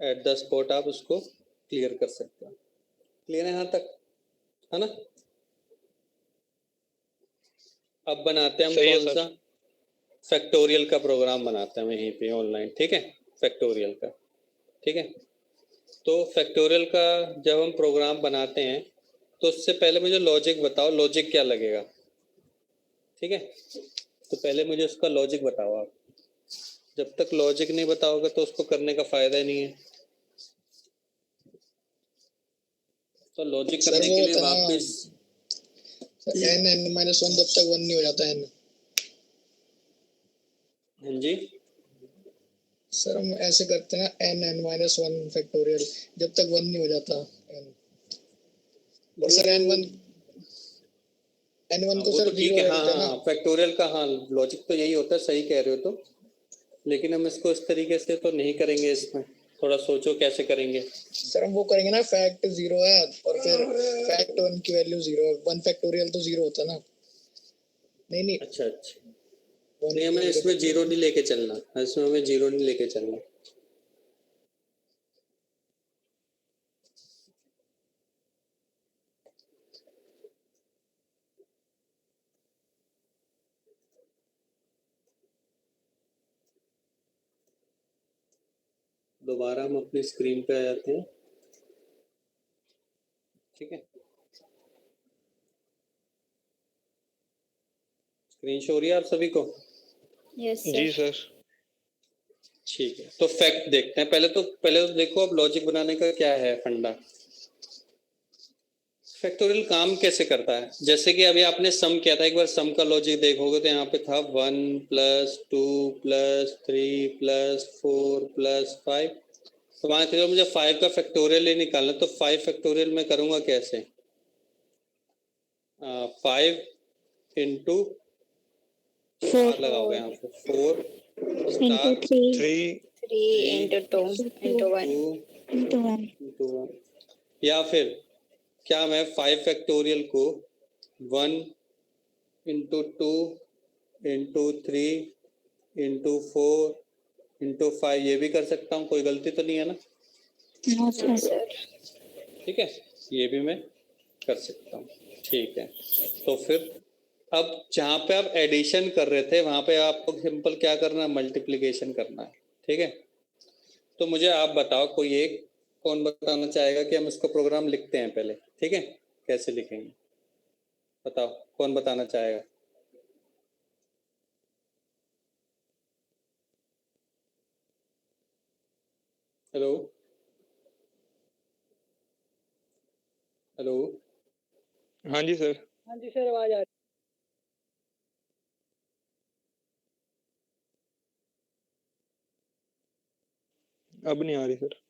एट द स्पॉट आप उसको क्लियर कर सकते हो। क्लियर है यहाँ तक, है ना? अब बनाते हैं हम कौन सा, फैक्टोरियल का प्रोग्राम बनाते हैं यहीं पे ऑनलाइन। ठीक है, फैक्टोरियल का। ठीक है, तो फैक्टोरियल का जब हम प्रोग्राम बनाते हैं तो उससे पहले मुझे लॉजिक बताओ, लॉजिक क्या लगेगा। ठीक है, तो पहले मुझे उसका लॉजिक बताओ आप। जब तक लॉजिक नहीं बताओगे तो उसको करने का फायदा ही नहीं है। तो लॉजिक करने के लिए वापस n-1 जब तक 1 नहीं हो जाता n। हाँ जी सर हम ऐसे करते हैं n-1 फैक्टोरियल जब तक 1 नहीं हो जाता n। और सर n1 को सर 0 है। रखते हैं ना। हाँ, फैक्टोरियल का हाँ लॉजिक तो यही होता है, सही कह रहे हो। तो लेकिन हम इसको इस तरीके से तो नहीं करेंगे, इसमें थोड़ा सोचो कैसे करेंगे। सर हम वो करेंगे ना, फैक्ट 0 है और फिर फैक्ट 1 की वैल्यू 0 है, 1 फैक्टोरियल तो 0 होता ना। नहीं अच्छा नहीं, हमें इसमें 0 नहीं लेके चलना, इसमें हमें 0 नहीं लेके चलना। दोबारा हम अपनी स्क्रीन पे आ जाते हैं। ठीक है, स्क्रीन शो हो रही है आप सभी को? यस जी सर। सर। ठीक है, तो फैक्ट देखते हैं। पहले तो देखो अब लॉजिक बनाने का क्या है फंडा। फैक्टोरियल काम कैसे करता है, जैसे कि अभी आपने सम किया था, एक बार सम का लॉजिक देखोगे तो यहाँ पे था 1 + 2 + 3 + 4 + 5। तो वहां चलो मुझे 5 का फैक्टोरियल ही निकालना, तो 5 फैक्टोरियल मैं करूंगा कैसे, 5 × 4 लगाओगे यहाँ पे, 4 into 3 3 3 × 2 × 1 into 1 × 1। या फिर क्या मैं 5 फैक्टोरियल को 1 × 2 × 3 इंटू 4 इंटू 5 ये भी कर सकता हूँ, कोई गलती तो नहीं है ना? No sir. सर ठीक है, ये भी मैं कर सकता हूँ। ठीक है, तो फिर अब जहाँ पे आप एडिशन कर रहे थे वहाँ पे आपको सिंपल क्या करना है, मल्टीप्लिकेशन करना है। ठीक है, तो मुझे आप बताओ कोई एक, कौन बताना चाहेगा कि हम इसको प्रोग्राम लिखते हैं पहले? ठीक है, कैसे लिखेंगे बताओ, कौन बताना चाहेगा? Hello hello. हाँ जी सर। हाँ जी सर, आवाज आ रही। अब नहीं आ रही सर।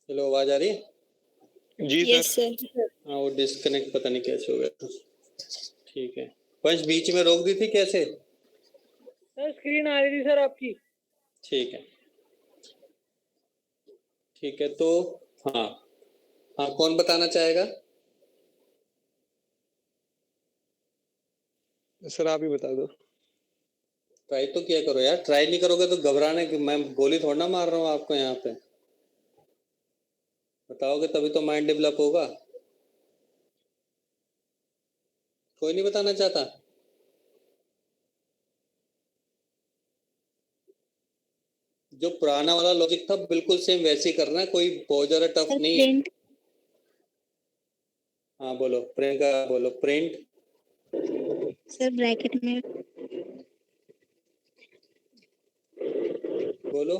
हेलो, आवाज आ रही है? जी यस सर। सर। हाँ, वो डिस्कनेक्ट पता नहीं कैसे हो गया था। ठीक है, वंश बीच में रोक दी थी कैसे? सर स्क्रीन आ रही थी सर आपकी। ठीक है, ठीक है, तो हाँ हाँ, कौन बताना चाहेगा? सर आप ही बता दो। ट्राई तो किया करो यार, ट्राई नहीं करोगे तो घबराने की मैं गोली थोड़ा ना मार रहा हूँ आपको यहाँ पे। बताओगे तभी तो माइंड डेवलप होगा। कोई नहीं बताना चाहता? जो पुराना वाला लॉजिक था बिल्कुल सेम वैसे ही करना है, कोई बहुत ज्यादा टफ सर नहीं है। प्रिंट। हाँ बोलो, प्रिंट का बोलो, प्रिंट। सर ब्रैकेट में बोलो।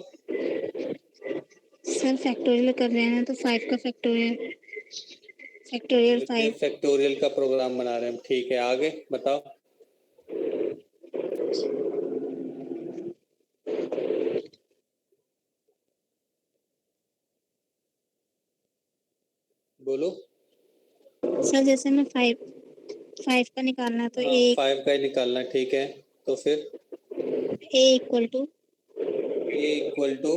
सर फैक्टोरियल कर रहे हैं ना, तो 5 का फैक्टोरियल, फैक्टोरियल ये 5। फैक्टोरियल का प्रोग्राम बना रहे हैं, ठीक है, आगे बताओ। बोलो। सर जैसे मैं 5 का निकालना है तो हाँ, ए 5 का ही निकालना है, ठीक है, तो फिर equal to A equal to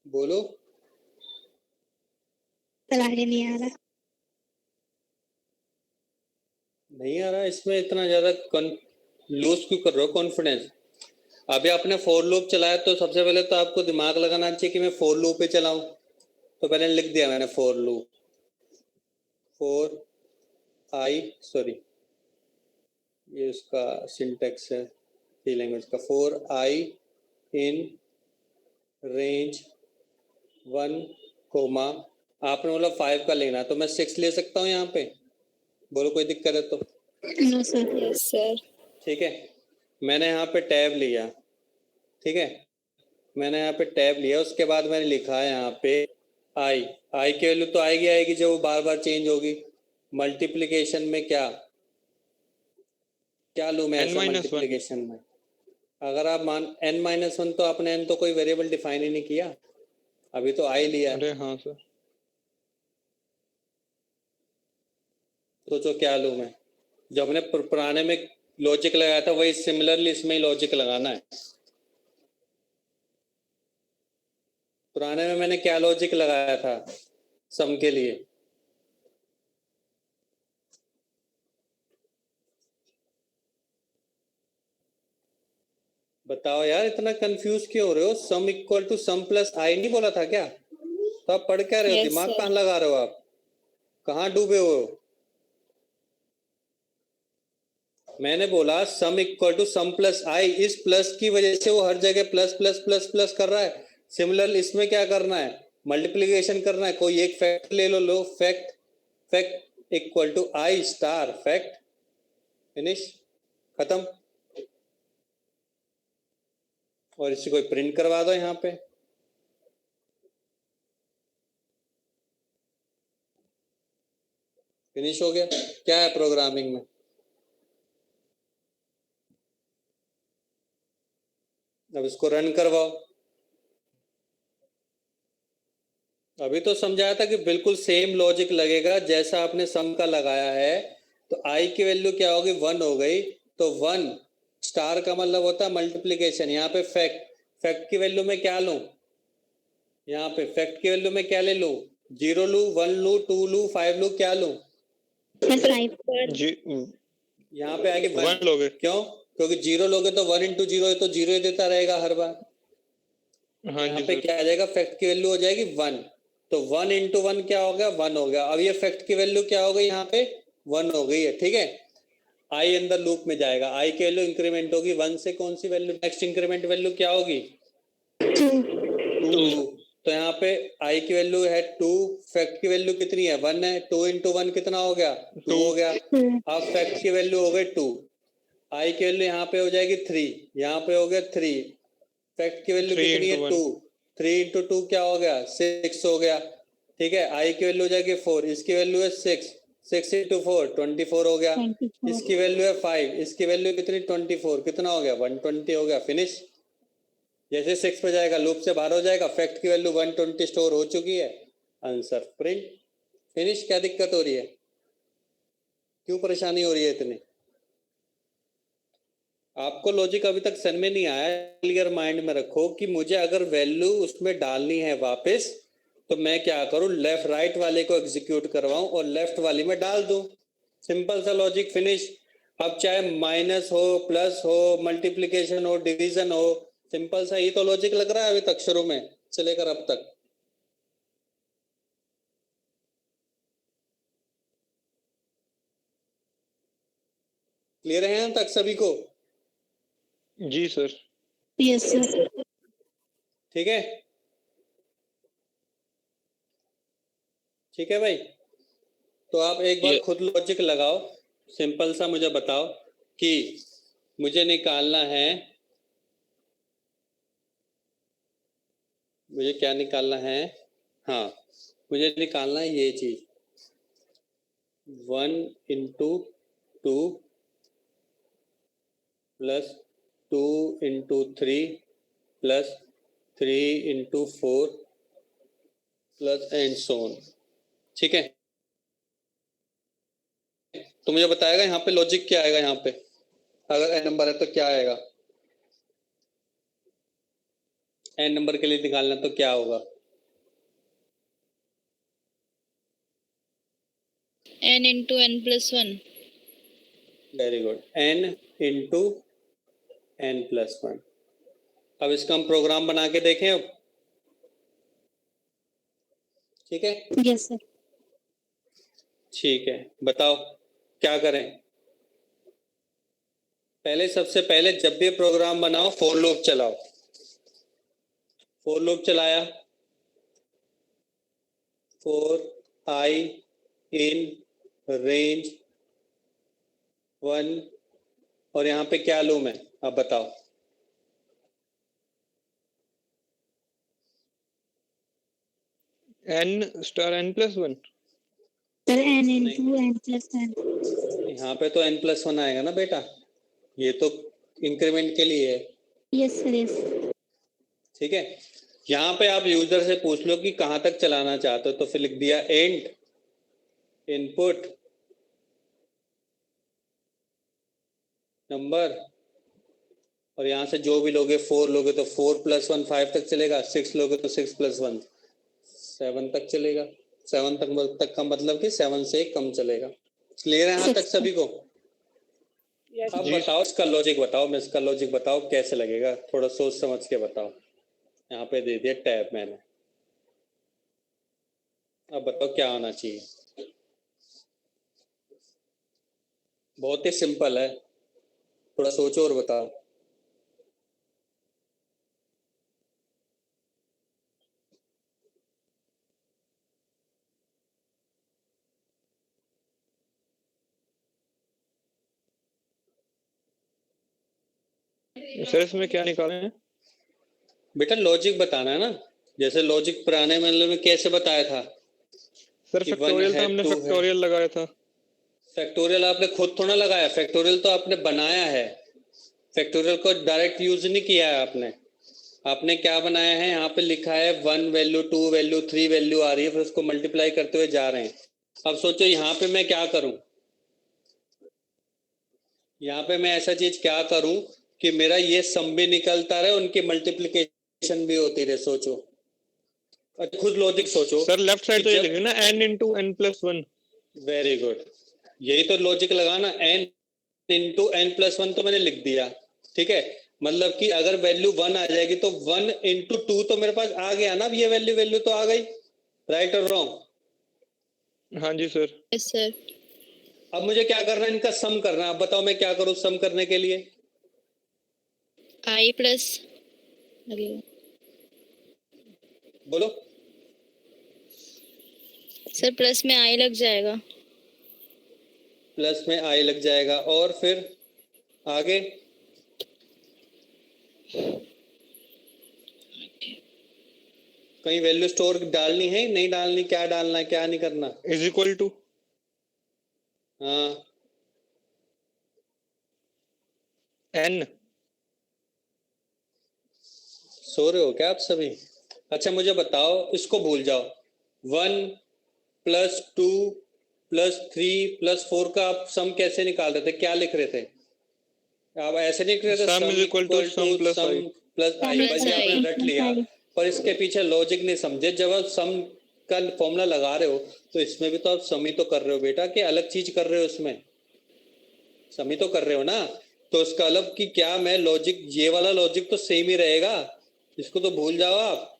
बोलो। सर आगे नहीं आ रहा। नहीं आ रहा, इसमें इतना ज्यादा लूज क्यों कर रहे हो कॉन्फिडेंस? अभी आपने फोर लूप चलाया तो सबसे पहले तो आपको दिमाग लगाना चाहिए कि मैं फोर लूप पे चलाऊं, तो पहले लिख दिया मैंने for loop, for I sorry, ये उसका सिंटेक्स है सी लैंग्वेज का, for I in range 1 comma, आपने बोला 5 का लेना, तो मैं 6 ले सकता हूँ यहाँ पे? बोलो, कोई दिक्कत है तो? No sir. Yes sir. ठीक है, मैंने यहाँ पे टैब लिया, ठीक है, मैंने यहाँ पे टैब लिया, उसके बाद मैंने लिखा है यहाँ पे आई, आई की वैल्यू तो आएगी आएगी जो वो बार बार चेंज होगी। मल्टीप्लिकेशन में क्या क्या लूँ मैं ऐसा n-1। मल्टीप्लिकेशन में? अगर आप मान n-1, तो आपने n तो कोई वेरिएबल डिफाइन ही नहीं किया, अभी तो आई लिया है। अरे हाँ सर। सोचो क्या लूँ मैं? जो हमने पुराने में लॉजिक लगाया था वही सिमिलरली इसमें ही लॉजिक लगाना है। पुराने में मैंने क्या लॉजिक लगाया था सम के लिए? बताओ यार, इतना कंफ्यूज क्यों हो रहे हो? Sum equal to sum plus i नहीं बोला था क्या? तो आप पढ़ क्या रहे हो? यस दिमाग सर। कहाँ लगा रहे हो आप? कहाँ डूबे हो? मैंने बोला sum equal to sum plus i, इस प्लस की वजह से वो हर जगह प्लस प्लस प्लस प्लस कर रहा है। सिमिलर इसमें क्या करना है, मल्टीप्लिकेशन करना है। कोई एक फैक्ट ले लो fact, fact equal to i star fact, finish, खत्म। और इसे कोई प्रिंट करवा दो यहाँ पे, फिनिश हो गया। क्या है प्रोग्रामिंग में, अब इसको रन करवाओ। अभी तो समझाया था कि बिल्कुल सेम लॉजिक लगेगा जैसा आपने सम का लगाया है। तो आई की वैल्यू क्या होगी, 1 हो गई। तो 1 स्टार का मतलब होता है मल्टीप्लीकेशन। यहाँ पे फैक्ट, फैक्ट की वैल्यू में क्या लूं, यहाँ पे फैक्ट की वैल्यू में क्या ले लूं, 0 लूं, 1 लूं, 2 लूं, 5 लूं, क्या लूं। सर 5। जी यहाँ पे आगे 1 लोगे। क्यों, क्योंकि 0 लोगे तो 1 इंटू 0 है तो 0 ही देता रहेगा हर बार। हाँ यहाँ जी पे सर। क्या आ जाएगा, फैक्ट की वैल्यू हो जाएगी 1। तो 1 इंटू 1 क्या हो गया, 1 हो गया। अब ये फैक्ट की वैल्यू क्या हो गई, यहाँ पे 1 हो गई है, ठीक है। आई अंदर लूप में जाएगा, आई की वैल्यू इंक्रीमेंट होगी 1 से, कौन सी वैल्यू, नेक्स्ट इंक्रीमेंट वैल्यू क्या होगी, 2। तो यहाँ पे आई की वैल्यू है 2, फैक्ट की वैल्यू कितनी है, 1 है। 2 इंटू 1 कितना हो गया, 2 हो गया। अब फैक्ट की वैल्यू हो गई 2, आई की वैल्यू यहाँ पे हो जाएगी 3, यहाँ पे हो गया 3, फैक्ट की वैल्यू 3 कितनी है, into 2, 3 इंटू 2 क्या हो गया, 6 हो गया, ठीक है। आई की वैल्यू हो जाएगी 4, इसकी वैल्यू है 6, 6 इंटू 4 24 हो गया। 24। इसकी वैल्यू है 5, इसकी वैल्यू कितनी, 24, कितना हो गया, 120 हो गया, फिनिश। जैसे 6 पे जाएगा लूप से बाहर हो जाएगा, फैक्ट की वैल्यू 120 स्टोर हो चुकी है, आंसर प्रिंट, फिनिश। क्या दिक्कत हो रही है, क्यों परेशानी हो रही है इतनी, आपको लॉजिक अभी तक समझ में नहीं आया। क्लियर माइंड में रखो कि मुझे अगर वैल्यू उसमें डालनी है वापस, तो मैं क्या करूं, लेफ्ट राइट वाले को एग्जीक्यूट करवाऊं और लेफ्ट वाली में डाल दूं, सिंपल सा लॉजिक, फिनिश। अब चाहे माइनस हो, प्लस हो, मल्टीप्लीकेशन हो, डिवीजन हो, सिंपल सा, ये तो लॉजिक लग रहा है अभी तक शुरू में से लेकर अब तक। क्लियर है यहाँ तक सभी को, जी सर। Yes sir. ठीक है, ठीक है भाई। तो आप एक बार खुद लॉजिक लगाओ, सिंपल सा मुझे बताओ कि मुझे निकालना है, मुझे क्या निकालना है, हाँ मुझे निकालना है ये चीज, 1 into 2 plus 2 into 3 plus 3 into 4 plus and so on, ठीक है। तो मुझे बताएगा यहाँ पे लॉजिक क्या आएगा, यहाँ पे अगर एन नंबर है तो क्या आएगा, एन नंबर के लिए निकालना तो क्या होगा, n into n plus 1। Very good, N into N plus 1। अब इसका हम प्रोग्राम बना के देखें अब, ठीक है। Yes sir. ठीक है, बताओ क्या करें। पहले, सबसे पहले जब भी प्रोग्राम बनाओ फॉर लूप चलाओ, फॉर लूप चलाया, फॉर आई इन रेंज 1, और यहाँ पे क्या लूं मैं, अब बताओ, n star n plus 1। Sir n into n plus 1। यहाँ पे तो n प्लस 1 आएगा ना बेटा, ये तो इंक्रीमेंट के लिए है, यस सर यस। ठीक है। यहाँ पे आप यूजर से पूछ लो कि कहाँ तक चलाना चाहते हो, तो फिर लिख दिया एंड इनपुट नंबर, और यहाँ से जो भी लोगे, 4 लोगे तो 4 प्लस 1 5 तक चलेगा, 6 लोगे तो 6 प्लस 1 7 तक चलेगा, 7 तक का मतलब कि 7 से कम चलेगा। क्लियर है यहाँ तक सभी को। अब बताओ इसका लॉजिक बताओ, मैं इसका लॉजिक बताओ कैसे लगेगा, थोड़ा सोच समझ के बताओ। यहाँ पे दे दिया टैब मैंने, अब बताओ क्या होना चाहिए। बहुत ही सिंपल है, थोड़ा सोचो और बताओ। सर इसमें क्या निकाले हैं? बेटा लॉजिक बताना है ना, जैसे लॉजिक पुराने मतलब में कैसे बताया था सर कि वन फैक्टोरियल तो है हमने टू है। फैक्टोरियल लगाया था। फैक्टोरियल आपने खुद थोड़ा लगाया, फैक्टोरियल तो आपने बनाया है, फैक्टोरियल को डायरेक्ट यूज नहीं किया है आपने। आपने क्या बनाया है, यहाँ पे लिखा है 1 वैल्यू 2 वैल्यू 3 वैल्यू आ रही है, फिर उसको मल्टीप्लाई करते हुए जा रहे हैं। अब सोचो यहाँ पे मैं क्या करूं, यहाँ पे मैं ऐसा चीज क्या करूं कि मेरा ये सम भी निकलता रहे, उनकी मल्टीप्लीकेशन भी होती रहे। सोचो, अच्छा खुद लॉजिक सोचो। सर लेफ्ट साइड तो ये जब लिखे ना n into n+1। Very good, यही तो लॉजिक लगाना, n इंटू n+1 तो मैंने लिख दिया, ठीक है। मतलब कि अगर वैल्यू 1 आ जाएगी तो 1 इंटू 2 तो मेरे पास आ गया ना, अब ये वैल्यू तो आ गई, राइट और रॉन्ग? हाँ जी सर। Yes sir. अब मुझे क्या करना है, इनका सम करना है। अब बताओ मैं क्या करूं सम करने के लिए? आई प्लस लगेगा बोलो। सर, प्लस में आई लग जाएगा। प्लस में आई लग जाएगा और फिर आगे कहीं वैल्यू स्टोर डालनी है नहीं डालनी, क्या डालना है क्या नहीं करना? इज इक्वल टू हाँ n। सो रहे हो क्या आप सभी? अच्छा मुझे बताओ, इसको भूल जाओ, 1 प्लस 2 प्लस 3 प्लस 4 का आप सम कैसे निकाल रहे थे, क्या लिख रहे थे? आप ऐसे नहीं लिख रहे थे, sum is equal to sum plus sum I. Plus I, plus बस ये आई। आपने रट लिया, पर इसके पीछे लॉजिक नहीं समझे। जब आप सम का फॉर्मूला लगा रहे हो तो इसमें भी तो आप सम ही तो कर रहे हो बेटा, कि अलग चीज कर रहे हो? इसमें सम ही तो कर रहे हो ना, तो इसका मतलब कि क्या मैं लॉजिक, ये वाला लॉजिक तो सेम ही रहेगा, इसको तो भूल जाओ आप,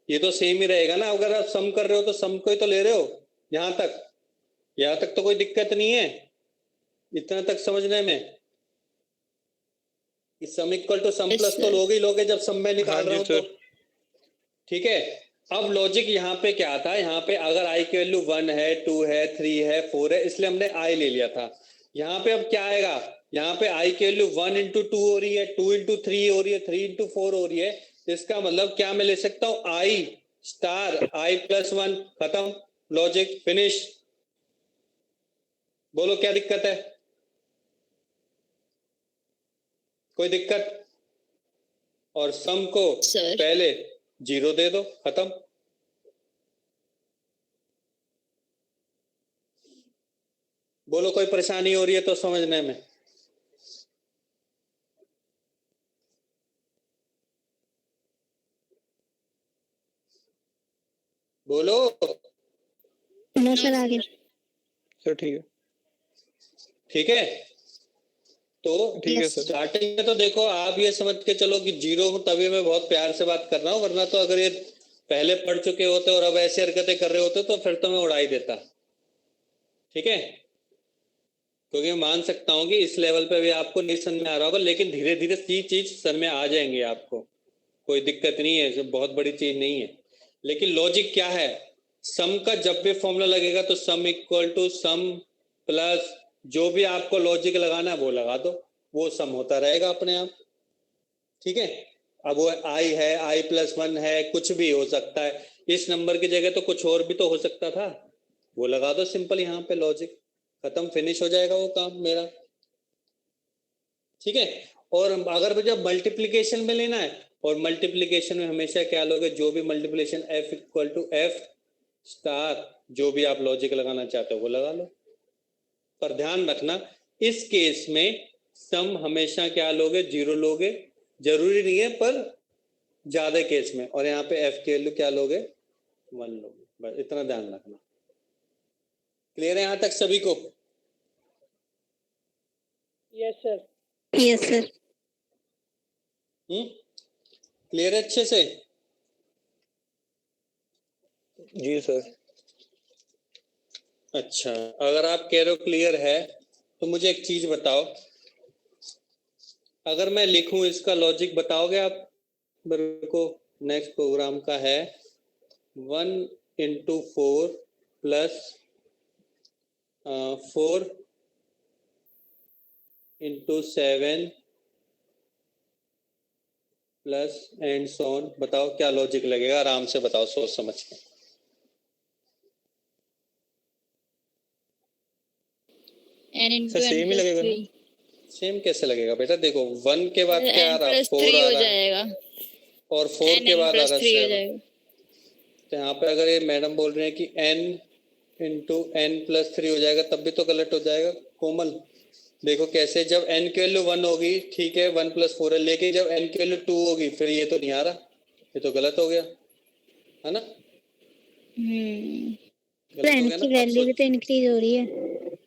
ये तो सेम ही रहेगा ना। अगर आप सम कर रहे हो तो सम को ही तो ले रहे हो। यहाँ तक तो कोई दिक्कत नहीं है, इतना तक समझने में। Sum equal to sum Yes, plus तो sir. लोगे जब सम में निकाल हाँ रहा जी हूं तो, सर। ठीक है। अब लॉजिक यहाँ पे क्या था, यहाँ पे अगर आई की वैल्यू 1 है 2 है 3 है 4 है, इसलिए हमने आई ले लिया था। यहाँ पे अब क्या आएगा, यहाँ पे आई की वैल्यू 1 इंटू 2 हो रही है, 2 इंटू 3 हो रही है, 3 इंटू 4 हो रही है। इसका मतलब क्या मैं ले सकता हूँ, आई स्टार आई प्लस 1, खत्म, लॉजिक फिनिश। बोलो क्या दिक्कत है, कोई दिक्कत? और सम को सर। पहले 0 दे दो, खत्म। बोलो कोई परेशानी हो रही है तो समझने में? बोलो। नो सर, आगे। सर ठीक है। ठीक है, तो ठीक है Yes. सर। स्टार्टिंग में तो देखो आप ये समझ के चलो कि 0 हूं तभी मैं बहुत प्यार से बात कर रहा हूं, वरना तो अगर ये पहले पढ़ चुके होते और अब ऐसी हरकतें कर रहे होते तो फिर तो मैं उड़ा ही देता, ठीक है। क्योंकि मैं मान सकता हूं कि इस लेवल पे भी आपको नहीं समझ में आ रहा होगा, लेकिन धीरे धीरे चीज समझ में आ जाएंगे आपको, कोई दिक्कत नहीं है, जो बहुत बड़ी चीज नहीं है। लेकिन लॉजिक क्या है, सम का जब भी फॉर्मूला लगेगा तो sum equal to sum plus जो भी आपको लॉजिक लगाना है वो लगा दो, वो सम होता रहेगा अपने आप, ठीक है। अब वो आई है, आई प्लस 1 है, कुछ भी हो सकता है, इस नंबर की जगह तो कुछ और भी तो हो सकता था, वो लगा दो सिंपल, यहाँ पे लॉजिक खत्म, फिनिश हो जाएगा वो काम मेरा, ठीक है। और अगर मुझे मल्टीप्लीकेशन में लेना है, और मल्टीप्लीकेशन में हमेशा क्या लोगे, जो भी multiplication F equal to F star, जो भी आप लॉजिक लगाना चाहते हो वो लगा लो। पर ध्यान रखना इस केस में सम हमेशा क्या लोगे, 0 लोगे, जरूरी नहीं है पर ज्यादा केस में, और यहाँ पे एफ की वैल्यू क्या लोगे, 1 लोगे, बस इतना ध्यान रखना। क्लियर है यहाँ तक सभी को? Yes sir. Yes, sir. Clear है अच्छे से? जी सर। अच्छा, अगर आप कह रहे हो क्लियर है तो मुझे एक चीज बताओ, अगर मैं लिखूं इसका लॉजिक बताओगे आप मेरे को? नेक्स्ट प्रोग्राम का है 1 into 4 plus 4 into 7 plus and so on. बताओ क्या लॉजिक लगेगा, आराम से बताओ सोच समझ के। n into sir n same ही plus लगेगा ना? 3 सेम कैसे लगेगा बेटा? देखो 1 के बाद क्या आ n रहा है? plus 4 3 आ हो रहा है जाएगा, और 4 n के n बाद आ plus रहा है 3 हो 7। जाएगा। तो यहाँ पे अगर ये मैडम बोल रहे हैं कि n into n plus 3 हो जाएगा, तब भी तो गलत हो जाएगा कोमल। देखो कैसे, जब n की वैल्यू 1 होगी ठीक है 1 plus 4 है, लेकिन जब n की वैल्यू 2 होगी फिर ये तो नहीं आ रहा, ये तो गलत हो गया है ना? तो गलत हो n गया ना? की अब वैल्यू भी सोच, तो इंक्रीज हो रही है।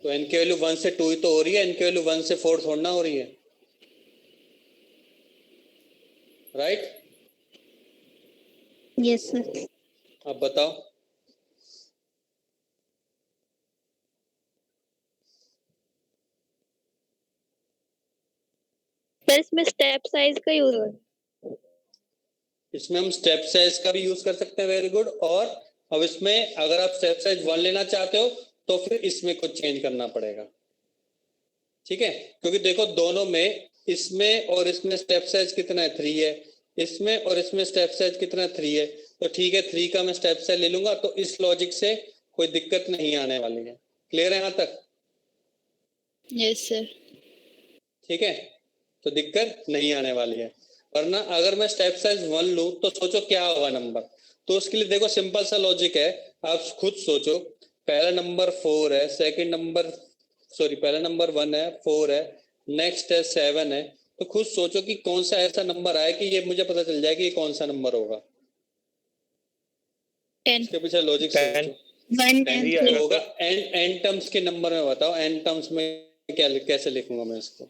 तो n की वैल्यू 1 से 2 ही तो हो रही है, n की वैल्यू 1 से 4 थोड़ा ना हो रही है, राइट? Yes sir. अब बताओ। सर इसमें स्टेप साइज का यूज हो, इसमें हम स्टेप साइज का भी यूज कर सकते हैं, वेरी गुड। और अब इसमें अगर आप स्टेप साइज 1 लेना चाहते हो तो फिर इसमें कुछ चेंज करना पड़ेगा, ठीक है? क्योंकि देखो दोनों में, इसमें और इसमें स्टेप साइज कितना है? 3 है। इसमें और इसमें स्टेप साइज कितना? 3 है। तो ठीक है 3 का मैं स्टेप साइज ले लूंगा, तो इस लॉजिक से कोई दिक्कत नहीं आने वाली है। क्लियर है यहाँ तक? Yes sir. ठीक है, तो दिक्कत नहीं आने वाली है। वरना अगर मैं स्टेप साइज 1 लूं तो सोचो क्या होगा नंबर। तो उसके लिए देखो सिंपल सा लॉजिक है, आप खुद सोचो। पहला नंबर 4 है, सेकंड नंबर पहला नंबर 1 है, 4 है, नेक्स्ट है 7 है। तो खुद सोचो कि कौन सा ऐसा नंबर आए कि ये मुझे पता चल जाए कि ये कौन सा नंबर होगा। 10 इसके पीछे लॉजिक 10 सोचो। 1 10 ही and तो आएगा 2। होगा। सर। एन टर्म्स के नंबर में बताओ, एन टर्म्स में क्या कैसे लिखूंगा मैं इसको?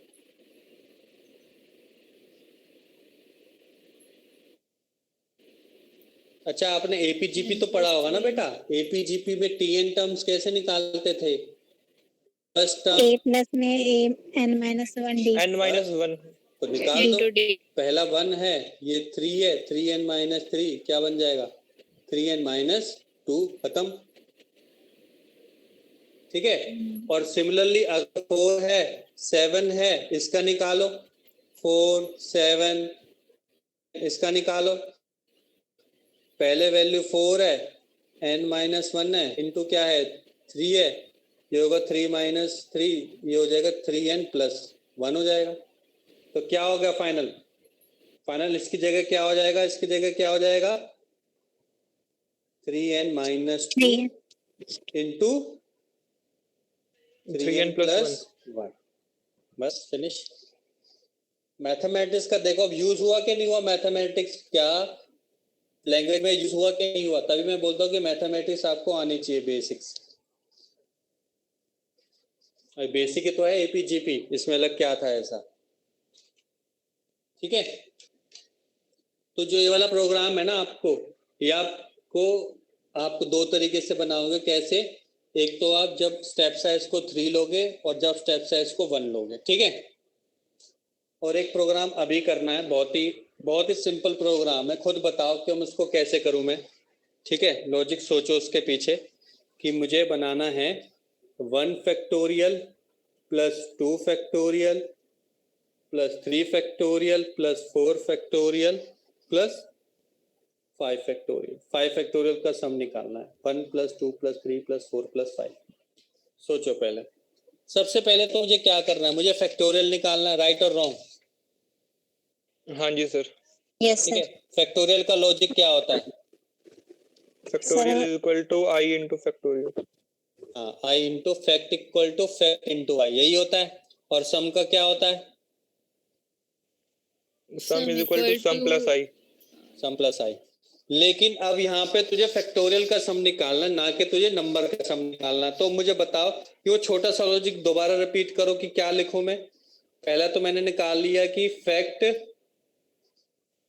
अच्छा आपने एपीजीपी तो पढ़ा होगा ना बेटा? एपीजीपी में टीएन टर्म्स कैसे निकालते थे? फर्स्ट टर्म a प्लस में a n minus 1 d। n-1 तो निकाल दो। into d। पहला 1 है, ये 3 है, 3n माइनस 3 क्या बन जाएगा? 3n माइनस 2, खत्म। ठीक है। और सिमिलरली अगर 4 है, 7 है, इसका निकालो। 4 7 इसका निकालो। पहले वैल्यू 4 है, n माइनस 1 है, इनटू क्या है 3 है, ये होगा 3 माइनस 3, ये हो जाएगा 3n प्लस 1 हो जाएगा। तो क्या हो गया फाइनल? फाइनल इसकी जगह क्या हो जाएगा? इसकी जगह क्या हो जाएगा? 3n minus 2 3 into 3n plus +1 1। बस फिनिश। मैथमेटिक्स का देखो अब यूज हुआ कि नहीं हुआ? मैथमेटिक्स क्या लैंग्वेज में यूज हुआ कि नहीं हुआ? तभी मैं बोलता हूँ कि मैथमेटिक्स आपको आनी चाहिए, बेसिक्स। बेसिक ही तो है एपीजीपी, इसमें अलग क्या था ऐसा? ठीक है। तो जो ये वाला प्रोग्राम है ना आपको, ये आपको 2 तरीके से बनाओगे। कैसे? एक तो आप जब स्टेप साइज को 3 लोगे और जब स्टेप साइज को 1 लोगे, ठीक है। और एक प्रोग्राम अभी करना है, बहुत ही सिंपल प्रोग्राम है। खुद बताओ कि हम उसको कैसे करूं मैं, ठीक है? लॉजिक सोचो उसके पीछे कि मुझे बनाना है 1 factorial plus 2 factorial plus 3 factorial plus 4 factorial plus 5 factorial. 5 factorial का सम निकालना है। 1 प्लस 2 प्लस 3 प्लस 4 प्लस 5। सोचो पहले, सबसे पहले तो मुझे क्या करना है? मुझे फैक्टोरियल निकालना है, राइट और रॉन्ग? हाँ जी सर। यस ठीक है। सर। फैक्टोरियल का लॉजिक क्या होता है? Factorial is equal to i into factorial. हाँ, i into fact equal to fact into i, यही होता है। और सम का क्या होता है? Sum is equal to sum plus i। Sum plus i. लेकिन अब यहाँ पे तुझे फैक्टोरियल का सम निकालना, ना कि तुझे नंबर का सम निकालना। तो मुझे बताओ कि वो छोटा सा लॉजिक दोबारा रिपीट करो कि क्या लिखूं मैं। पहला तो मैंने निकाल लिया कि fact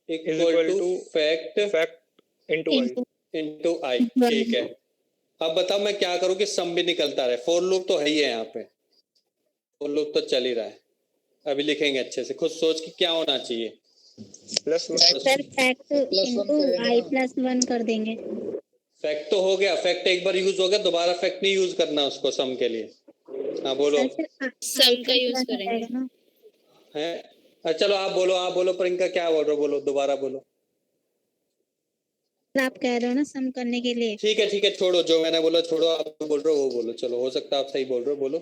equal to fact into i। Into i, ठीक है। अब बताओ मैं क्या करूं कि सम भी निकलता रहे। फॉर लूप तो है ही है, यहाँ पे फॉर लूप तो चल ही रहा है। अभी लिखेंगे अच्छे से, खुद सोच के क्या होना चाहिए। Plus one sir fact +1 into करेंगे आई ना। प्लस 1 कर देंगे। फैक्ट तो हो गया, फैक्ट एक बार यूज हो गया, दोबारा फैक्ट नहीं यूज करना उसको सम के लिए। हाँ बोलो। सर फिर सम का यूज करेंगे। ना। है अच्छा चलो आप बोलो प्रियंका क्या बोल रहे हो, बोलो दोबारा बोलो। आप कह रहे हो ना सम करने के लिए। ठीक है छोड़ो, जो मैंने बोला छोड़ो, आप बोल रहे हो वो बोलो। चलो हो सकता है आप सही बोल रहे हो, बोलो।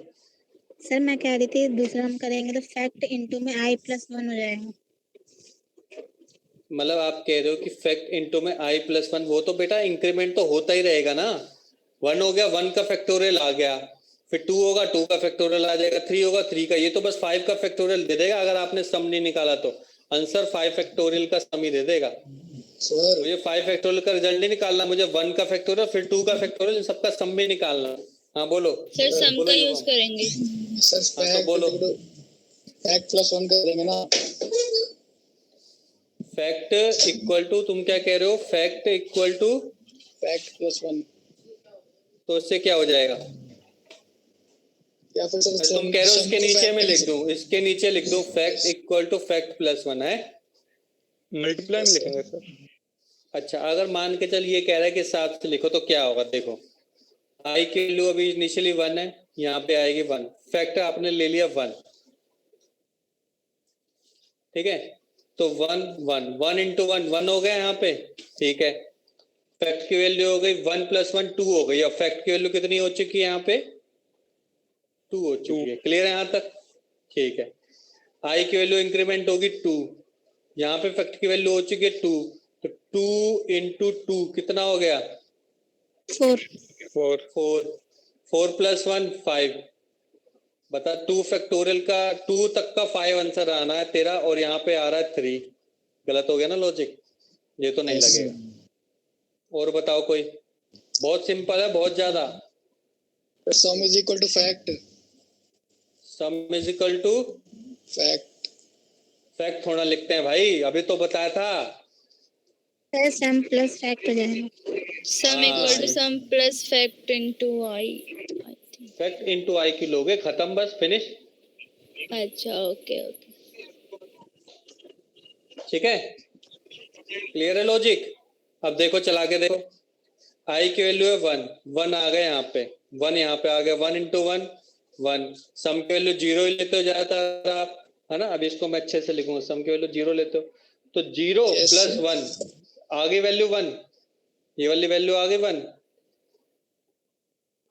सर मैं कह रही थी दूसरा हम करेंगे तो फैक्ट इंटू में आई प्लस 1 हो जाएगा। मतलब आप कह रहे हो कि फैक्ट इनटू में आई प्लस 1, वो तो बेटा इंक्रीमेंट तो होता ही रहेगा ना। 1 हो गया 1 का फैक्टोरियल आ गया, फिर 2 होगा 2 का फैक्टोरियल आ जाएगा, 3 होगा 3 का, ये तो बस 5 का फैक्टोरियल दे देगा। अगर आपने सम नहीं निकाला तो आंसर 5 फैक्टोरियल का सम ही दे देगा। सर मुझे 5 फैक्टोरियल का रिजल्ट नहीं निकालना, मुझे 1 का फैक्टोरियल फिर 2 का फैक्टोरियल, इन सबका सम भी निकालना। हाँ बोलो। सर सम बोलो का युवम। यूज करेंगे। सर हाँ, तो बोलो। फैक्ट +1 करेंगे ना। फैक्ट इक्वल टू, तुम क्या कह रहे हो, फैक्ट इक्वल टू फैक्ट +1 तो इससे क्या हो जाएगा। या फिर सर तुम कह रहे हो इसके नीचे में लिख दूं, इसके नीचे लिख दूं fact equal to fact plus 1 है। मल्टीप्लाई में लिखेंगे सर। अच्छा अगर मान के चल ये कह रहा है कि हिसाब से लिखो तो क्या होगा, देखो आई की वैल्यू अभी इनिशियली 1 है, यहाँ पे आएगी 1, फैक्ट आपने ले लिया 1, ठीक है। तो 1 1 1 इंटू 1 1 हो गया यहाँ पे, ठीक है। फैक्ट की वैल्यू हो गई 1 + 1 2 हो गई। अब फैक्ट की वैल्यू कितनी हो चुकी है यहाँ पे, 2 हो चुकी है। क्लियर है यहाँ तक, ठीक है। आई की वैल्यू इंक्रीमेंट होगी 2, यहाँ पे फैक्ट की वैल्यू हो चुकी है 2, तो 2 इंटू 2 कितना हो गया 4 4 4 + 1 5। बता 2 फैक्टोरियल का 2 तक का 5 आंसर आना है तेरा, और यहाँ पे आ रहा है 3। गलत हो गया ना लॉजिक, ये तो नहीं लगेगा। और बताओ कोई, बहुत सिंपल है बहुत ज्यादा। Sum is equal to fact. Sum is equal to fact. Fact थोड़ा लिखते हैं भाई, अभी तो बताया था। सर सम प्लस फैक्ट हो जाएगा। Sum equal to sum plus fact into I. Fact into I की लोगे, खत्म, बस फिनिश। अच्छा ओके ओके। ठीक है, क्लियर है लॉजिक। अब देखो चला के देखो, आई की वैल्यू है 1 1 आ गया यहाँ पे, 1 यहाँ पे आ गया, 1 इंटू 1 1। सम की वैल्यू 0 ही लेते हो ज्यादातर आप, है ना। अब इसको मैं अच्छे से लिखूंगा, सम की वैल्यू 0 लेते हो तो 0 + 1 आगे वैल्यू 1, ये वाली वैल्यू आगे 1,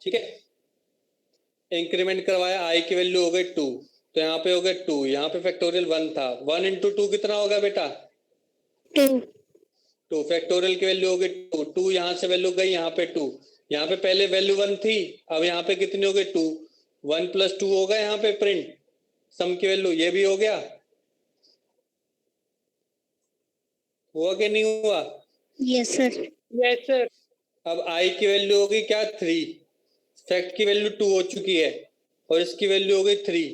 ठीक है। इंक्रीमेंट करवाया, आई की वैल्यू हो गई 2, तो यहाँ पे हो गया 2, यहाँ पे फैक्टोरियल 1 था, 1 इंटू 2 कितना होगा बेटा 2 2। फैक्टोरियल की वैल्यू हो गई 2, 2 यहाँ से वैल्यू गई यहाँ पे 2, यहाँ पे पहले वैल्यू 1 थी, अब यहाँ पे कितनी हो गई 2, 1 + 2 होगा यहाँ पे प्रिंट, सम की वैल्यू ये भी हो गया। हुआ कि नहीं हुआ। Yes sir. Yes sir. अब आई की वैल्यू होगी क्या 3, फैक्ट की वैल्यू 2 हो चुकी है, और इसकी वैल्यू हो गई 3,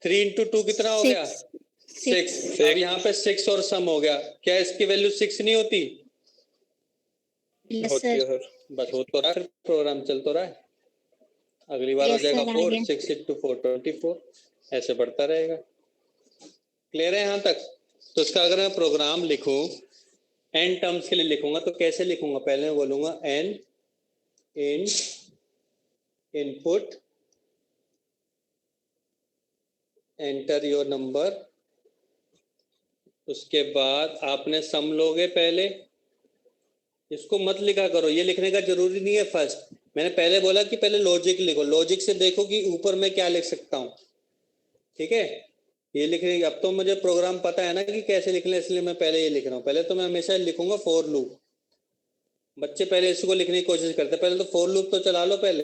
3 इंटू 2 कितना हो गया 6। अब यहाँ पे 6 और सम हो गया, क्या इसकी वैल्यू 6 नहीं होती। यस होती है सर। सर। बस हो तो रहा है, प्रोग्राम चल तो रहा है। अगली बार हो Yes, जाएगा sir, 4, आगे। 6 इंटू 4 24, ऐसे बढ़ता रहेगा। क्लियर है यहाँ तक। तो इसका अगर मैं प्रोग्राम लिखूं, n टर्म्स के लिए लिखूंगा तो कैसे लिखूंगा, पहले मैं बोलूंगा n in input enter your number, उसके बाद आपने सम लोगे पहले। इसको मत लिखा करो, ये लिखने का जरूरी नहीं है फर्स्ट। मैंने पहले बोला कि पहले लॉजिक लिखो, लॉजिक से देखो कि ऊपर मैं क्या लिख सकता हूँ, ठीक है। ये लिखने, अब तो मुझे प्रोग्राम पता है ना कि कैसे लिखना है, इसलिए मैं पहले ये लिख रहा हूँ। पहले तो मैं हमेशा लिखूंगा फॉर लूप। बच्चे पहले इसको लिखने की कोशिश करते हैं, पहले तो फॉर लूप तो चला लो पहले।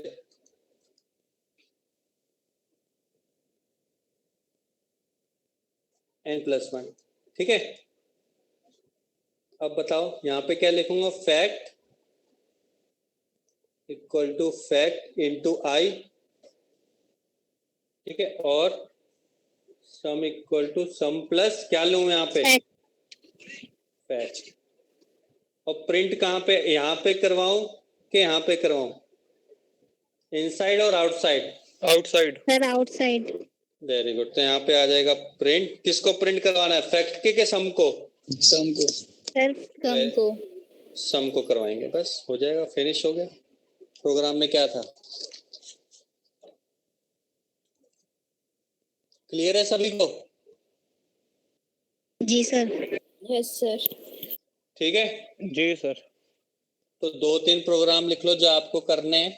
n+1, ठीक है। अब बताओ यहाँ पे क्या लिखूंगा, fact equal to fact into i, ठीक है, और sum equal to sum plus क्या लूं यहाँ पे फैक्ट। और प्रिंट कहाँ पे, यहाँ पे करवाऊं कि यहाँ पे करवाऊं, इनसाइड और outside. Outside. Sir outside. Very good. तो यहाँ पे आ जाएगा प्रिंट, किसको प्रिंट करवाना है, फैक्ट के सम को? सम को। सर कम को। सम को करवाएंगे, बस हो जाएगा, फिनिश हो गया। प्रोग्राम में क्या था, क्लियर है सभी को? जी सर। Yes sir. ठीक है, जी सर। तो 2-3 प्रोग्राम लिख लो जो आपको करने हैं।